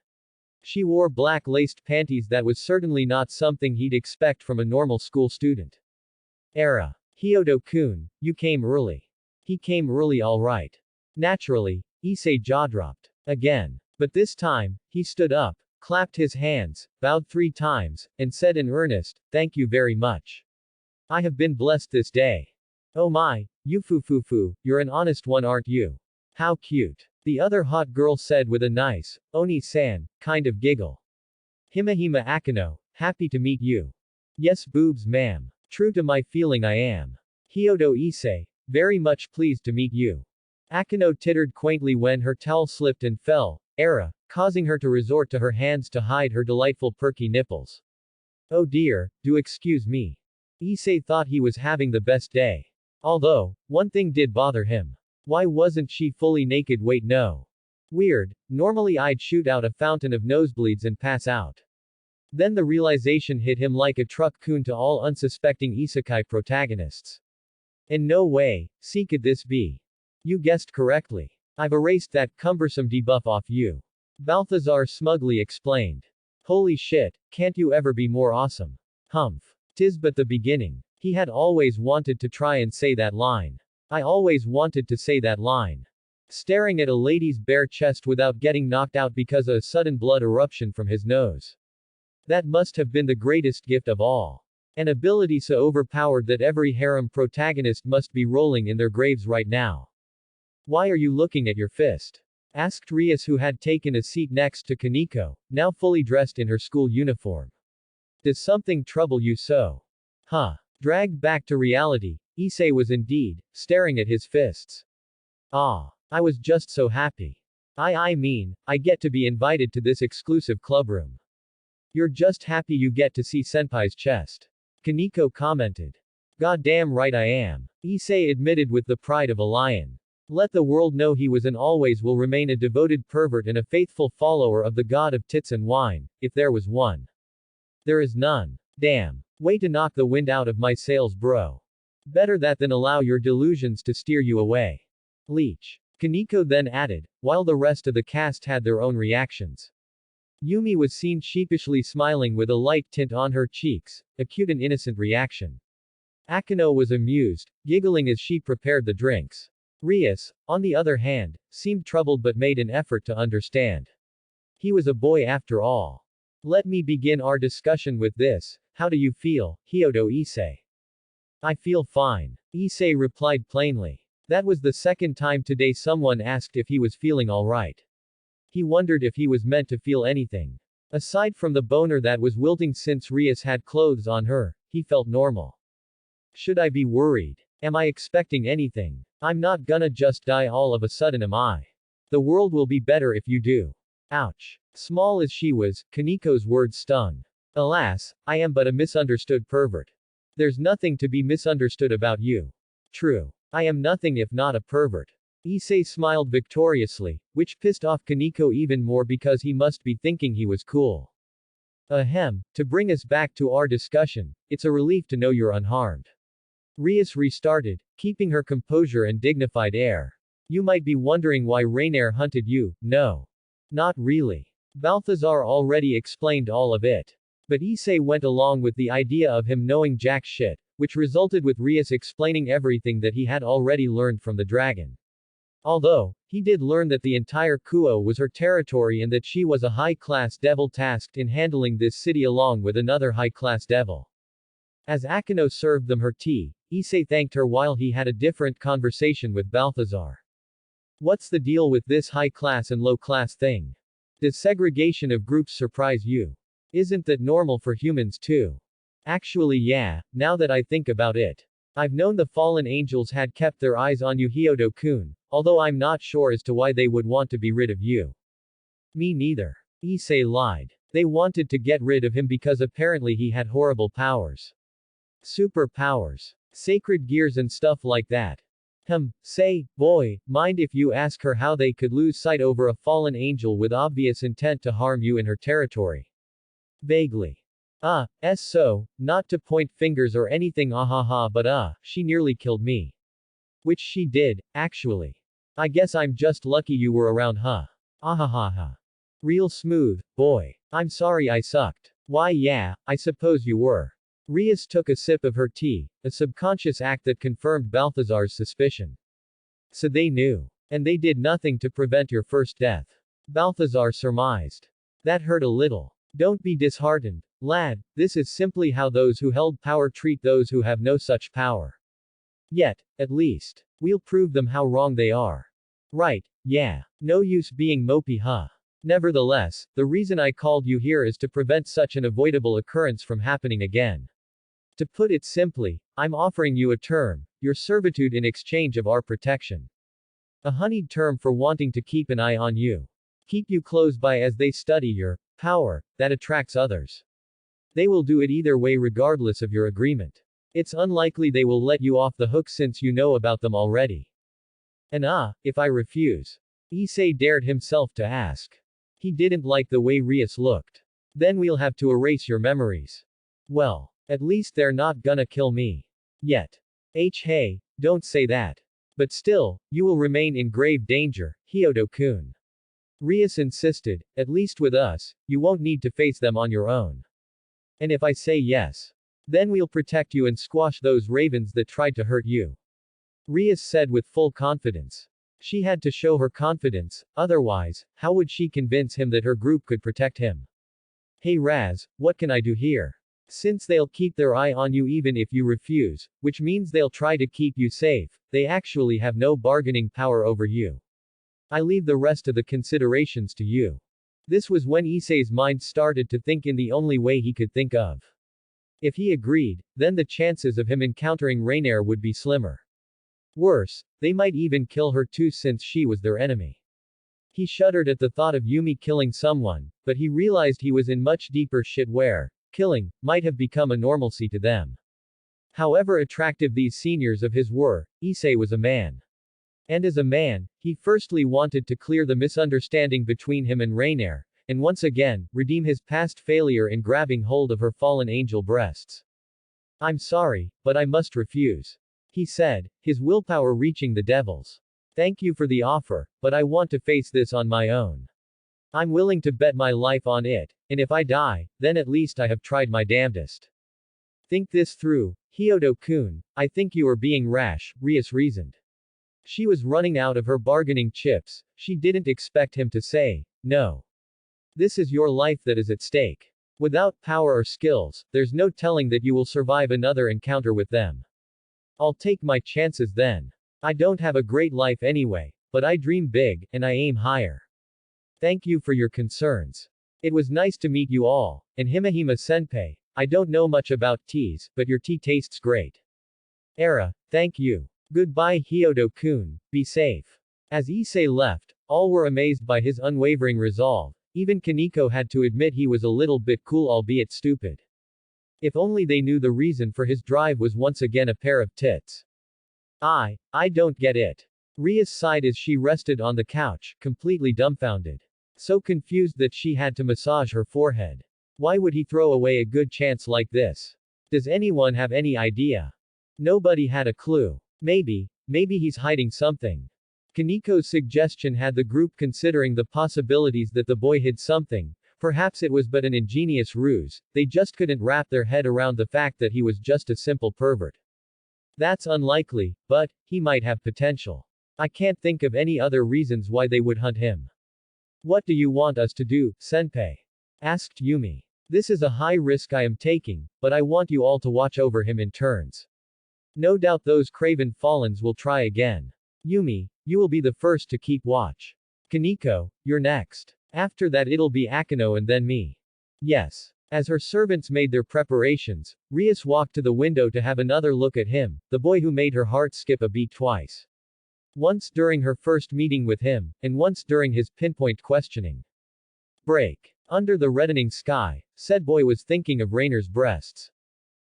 She wore black laced panties that was certainly not something he'd expect from a normal school student. Era. Hyodo-kun, you came early. He came early alright. Naturally, Issei jaw-dropped. Again. But this time, he stood up, clapped his hands, bowed 3 times, and said in earnest, "Thank you very much. I have been blessed this day." "Oh my, you foo-foo-foo, you're an honest one, aren't you? How cute." The other hot girl said with a nice, Oni-san, kind of giggle. "Himehime Akino, happy to meet you." "Yes boobs ma'am. True to my feeling I am." "Hyodo Issei, very much pleased to meet you." Akino tittered quaintly when her towel slipped and fell, causing her to resort to her hands to hide her delightful perky nipples. "Oh dear, do excuse me." Issei thought he was having the best day. Although, one thing did bother him. Why wasn't she fully naked? Wait, no. Weird, normally I'd shoot out a fountain of nosebleeds and pass out. Then the realization hit him like a truck-kun to all unsuspecting isekai protagonists. In no way, could this be? You guessed correctly. I've erased that cumbersome debuff off you. Balthazar smugly explained. Holy shit, can't you ever be more awesome? Humph. 'Tis but the beginning. He had always wanted to try and say that line. I always wanted to say that line. Staring at a lady's bare chest without getting knocked out because of a sudden blood eruption from his nose. That must have been the greatest gift of all. An ability so overpowered that every harem protagonist must be rolling in their graves right now. Why are you looking at your fist? Asked Rias, who had taken a seat next to Kaneko, now fully dressed in her school uniform. Does something trouble you so? Huh. Dragged back to reality, Issei was indeed staring at his fists. Ah. I was just so happy. I mean, I get to be invited to this exclusive clubroom. You're just happy you get to see Senpai's chest. Kaneko commented. Goddamn right I am. Issei admitted with the pride of a lion. Let the world know he was and always will remain a devoted pervert and a faithful follower of the god of tits and wine, if there was one. There is none. Damn. Way to knock the wind out of my sails, bro. Better that than allow your delusions to steer you away. Leech. Kaneko then added, while the rest of the cast had their own reactions. Yumi was seen sheepishly smiling with a light tint on her cheeks, a cute and innocent reaction. Akino was amused, giggling as she prepared the drinks. Rias, on the other hand, seemed troubled but made an effort to understand. He was a boy after all. Let me begin our discussion with this. How do you feel, Hyodo Issei? I feel fine. Issei replied plainly. That was the second time today someone asked if he was feeling alright. He wondered if he was meant to feel anything. Aside from the boner that was wilting since Rias had clothes on her, he felt normal. Should I be worried? Am I expecting anything? I'm not gonna just die all of a sudden, am I? The world will be better if you do. Ouch. Small as she was, Kaneko's words stung. Alas, I am but a misunderstood pervert. There's nothing to be misunderstood about you. True. I am nothing if not a pervert. Issei smiled victoriously, which pissed off Kaneko even more because he must be thinking he was cool. Ahem, to bring us back to our discussion, it's a relief to know you're unharmed. Rias restarted, keeping her composure and dignified air. You might be wondering why Rainier hunted you. No. Not really. Balthazar already explained all of it. But Issei went along with the idea of him knowing jack shit, which resulted with Rias explaining everything that he had already learned from the dragon. Although, he did learn that the entire Kuo was her territory and that she was a high-class devil tasked in handling this city along with another high-class devil. As Akino served them her tea, Issei thanked her while he had a different conversation with Balthazar. What's the deal with this high-class and low-class thing? Does segregation of groups surprise you? Isn't that normal for humans too? Actually yeah, now that I think about it. I've known the fallen angels had kept their eyes on you Hyodo-kun, although I'm not sure as to why they would want to be rid of you. Me neither. Issei lied. They wanted to get rid of him because apparently he had horrible powers. Super powers. Sacred gears and stuff like that. Say, boy, mind if you ask her how they could lose sight over a fallen angel with obvious intent to harm you in her territory. Vaguely. So, not to point fingers or anything ahaha but she nearly killed me. Which she did, actually. I guess I'm just lucky you were around Ahahaha. Real smooth, boy. I'm sorry I sucked. Why yeah, I suppose you were. Rias took a sip of her tea, a subconscious act that confirmed Balthazar's suspicion. So they knew. And they did nothing to prevent your first death. Balthazar surmised. That hurt a little. Don't be disheartened, lad, this is simply how those who held power treat those who have no such power. Yet, at least, we'll prove them how wrong they are. Right, yeah. No use being mopey Nevertheless, the reason I called you here is to prevent such an avoidable occurrence from happening again. To put it simply, I'm offering you a term, your servitude in exchange of our protection. A honeyed term for wanting to keep an eye on you. Keep you close by as they study your power that attracts others. They will do it either way regardless of your agreement. It's unlikely they will let you off the hook since you know about them already. And if I refuse? Issei dared himself to ask. He didn't like the way Rias looked. Then we'll have to erase your memories. Well, at least they're not gonna kill me. Yet. Hey, don't say that. But still, you will remain in grave danger, Hyodo-kun. Rias insisted, at least with us, you won't need to face them on your own. And if I say yes, then we'll protect you and squash those ravens that tried to hurt you. Rias said with full confidence. She had to show her confidence, otherwise, how would she convince him that her group could protect him? Hey Raz, what can I do here? Since they'll keep their eye on you even if you refuse, which means they'll try to keep you safe, they actually have no bargaining power over you. I leave the rest of the considerations to you. This was when Issei's mind started to think in the only way he could think of. If he agreed, then the chances of him encountering Rainier would be slimmer. Worse, they might even kill her too since she was their enemy. He shuddered at the thought of Yumi killing someone, but he realized he was in much deeper shit where killing might have become a normalcy to them. However attractive these seniors of his were, Issei was a man. And as a man, he firstly wanted to clear the misunderstanding between him and Rainier, and once again, redeem his past failure in grabbing hold of her fallen angel breasts. I'm sorry, but I must refuse. He said, his willpower reaching the devils. Thank you for the offer, but I want to face this on my own. I'm willing to bet my life on it, and if I die, then at least I have tried my damnedest. Think this through, Hyodo-kun, I think you are being rash, Rias reasoned. She was running out of her bargaining chips, she didn't expect him to say, no. This is your life that is at stake. Without power or skills, there's no telling that you will survive another encounter with them. I'll take my chances then. I don't have a great life anyway, but I dream big, and I aim higher. Thank you for your concerns. It was nice to meet you all, and Himehime-senpai, I don't know much about teas, but your tea tastes great. Thank you. Goodbye Hyodo-kun, be safe. As Issei left, all were amazed by his unwavering resolve, even Kaneko had to admit he was a little bit cool albeit stupid. If only they knew the reason for his drive was once again a pair of tits. I don't get it. Rias sighed as she rested on the couch, completely dumbfounded. So confused that she had to massage her forehead. Why would he throw away a good chance like this? Does anyone have any idea? Nobody had a clue. Maybe he's hiding something. Kaneko's suggestion had the group considering the possibilities that the boy hid something. Perhaps it was but an ingenious ruse, they just couldn't wrap their head around the fact that he was just a simple pervert. That's unlikely, but he might have potential. I can't think of any other reasons why they would hunt him. What do you want us to do, senpai? Asked Yumi. This is a high risk I am taking, but I want you all to watch over him in turns. No doubt those craven fallens will try again. Yumi, you will be the first to keep watch. Kaneko, you're next. After that it'll be Akano and then me. Yes. As her servants made their preparations, Rias walked to the window to have another look at him, the boy who made her heart skip a beat twice. Once during her first meeting with him, and once during his pinpoint questioning. Break. Under the reddening sky, said boy was thinking of Rainer's breasts.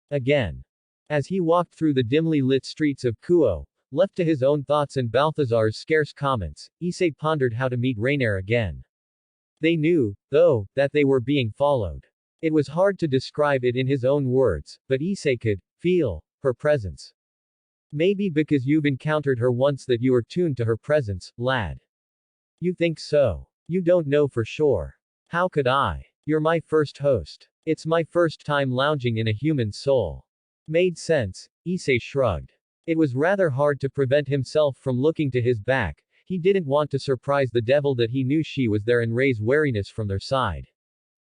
Again. As he walked through the dimly lit streets of Kuo, left to his own thoughts and Balthazar's scarce comments, Issei pondered how to meet Rainer again. They knew, though, that they were being followed. It was hard to describe it in his own words, but Issei could feel her presence. Maybe because you've encountered her once that you are tuned to her presence, lad. You think so? You don't know for sure. How could I? You're my first host. It's my first time lounging in a human soul. Made sense, Issei shrugged. It was rather hard to prevent himself from looking to his back. He didn't want to surprise the devil that he knew she was there and raise wariness from their side.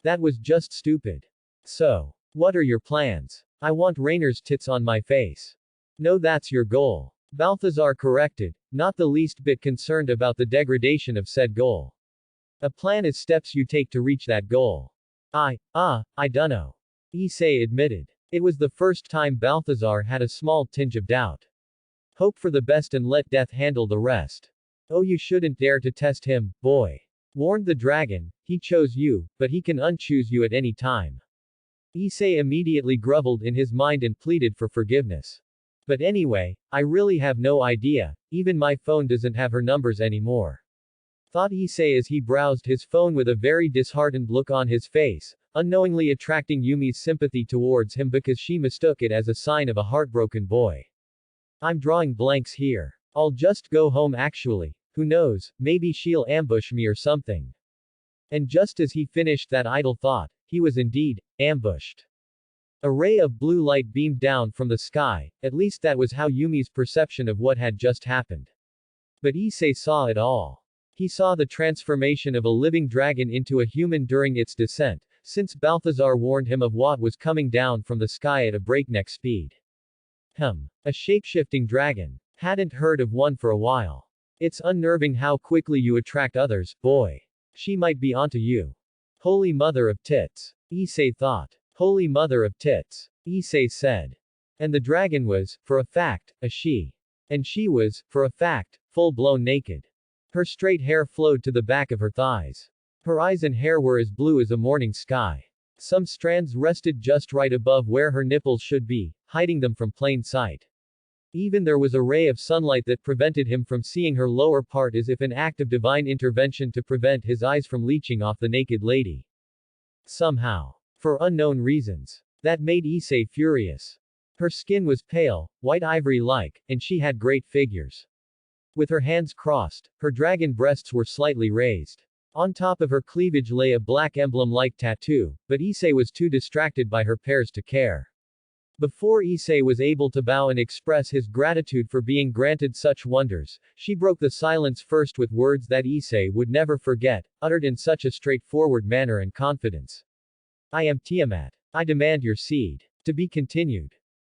That was just stupid. So, what are your plans? I want Rainer's tits on my face. No, that's your goal. Balthazar corrected, not the least bit concerned about the degradation of said goal. A plan is steps you take to reach that goal. I dunno. Issei admitted. It was the first time Balthazar had a small tinge of doubt. Hope for the best and let death handle the rest. Oh, you shouldn't dare to test him, boy. Warned the dragon, he chose you, but he can unchoose you at any time. Issei immediately groveled in his mind and pleaded for forgiveness. But anyway, I really have no idea, even my phone doesn't have her numbers anymore. Thought Issei as he browsed his phone with a very disheartened look on his face, unknowingly attracting Yumi's sympathy towards him because she mistook it as a sign of a heartbroken boy. I'm drawing blanks here. I'll just go home actually, who knows, maybe she'll ambush me or something. And just as he finished that idle thought, he was indeed ambushed. A ray of blue light beamed down from the sky, at least that was how Yumi's perception of what had just happened. But Issei saw it all. He saw the transformation of a living dragon into a human during its descent, since Balthazar warned him of what was coming down from the sky at a breakneck speed. A shapeshifting dragon. Hadn't heard of one for a while. It's unnerving how quickly you attract others, boy. She might be onto you. Holy mother of tits. Issei thought. Holy mother of tits. Issei said. And the dragon was, for a fact, a she. And she was, for a fact, full-blown naked. Her straight hair flowed to the back of her thighs. Her eyes and hair were as blue as a morning sky. Some strands rested just right above where her nipples should be, hiding them from plain sight. Even there was a ray of sunlight that prevented him from seeing her lower part as if an act of divine intervention to prevent his eyes from leeching off the naked lady. Somehow. For unknown reasons. That made Issei furious. Her skin was pale, white ivory-like, and she had great figures. With her hands crossed, her dragon breasts were slightly raised. On top of her cleavage lay a black emblem-like tattoo, but Issei was too distracted by her pears to care. Before Issei was able to bow and express his gratitude for being granted such wonders, she broke the silence first with words that Issei would never forget, uttered in such a straightforward manner and confidence. I am Tiamat. I demand your seed. To be continued.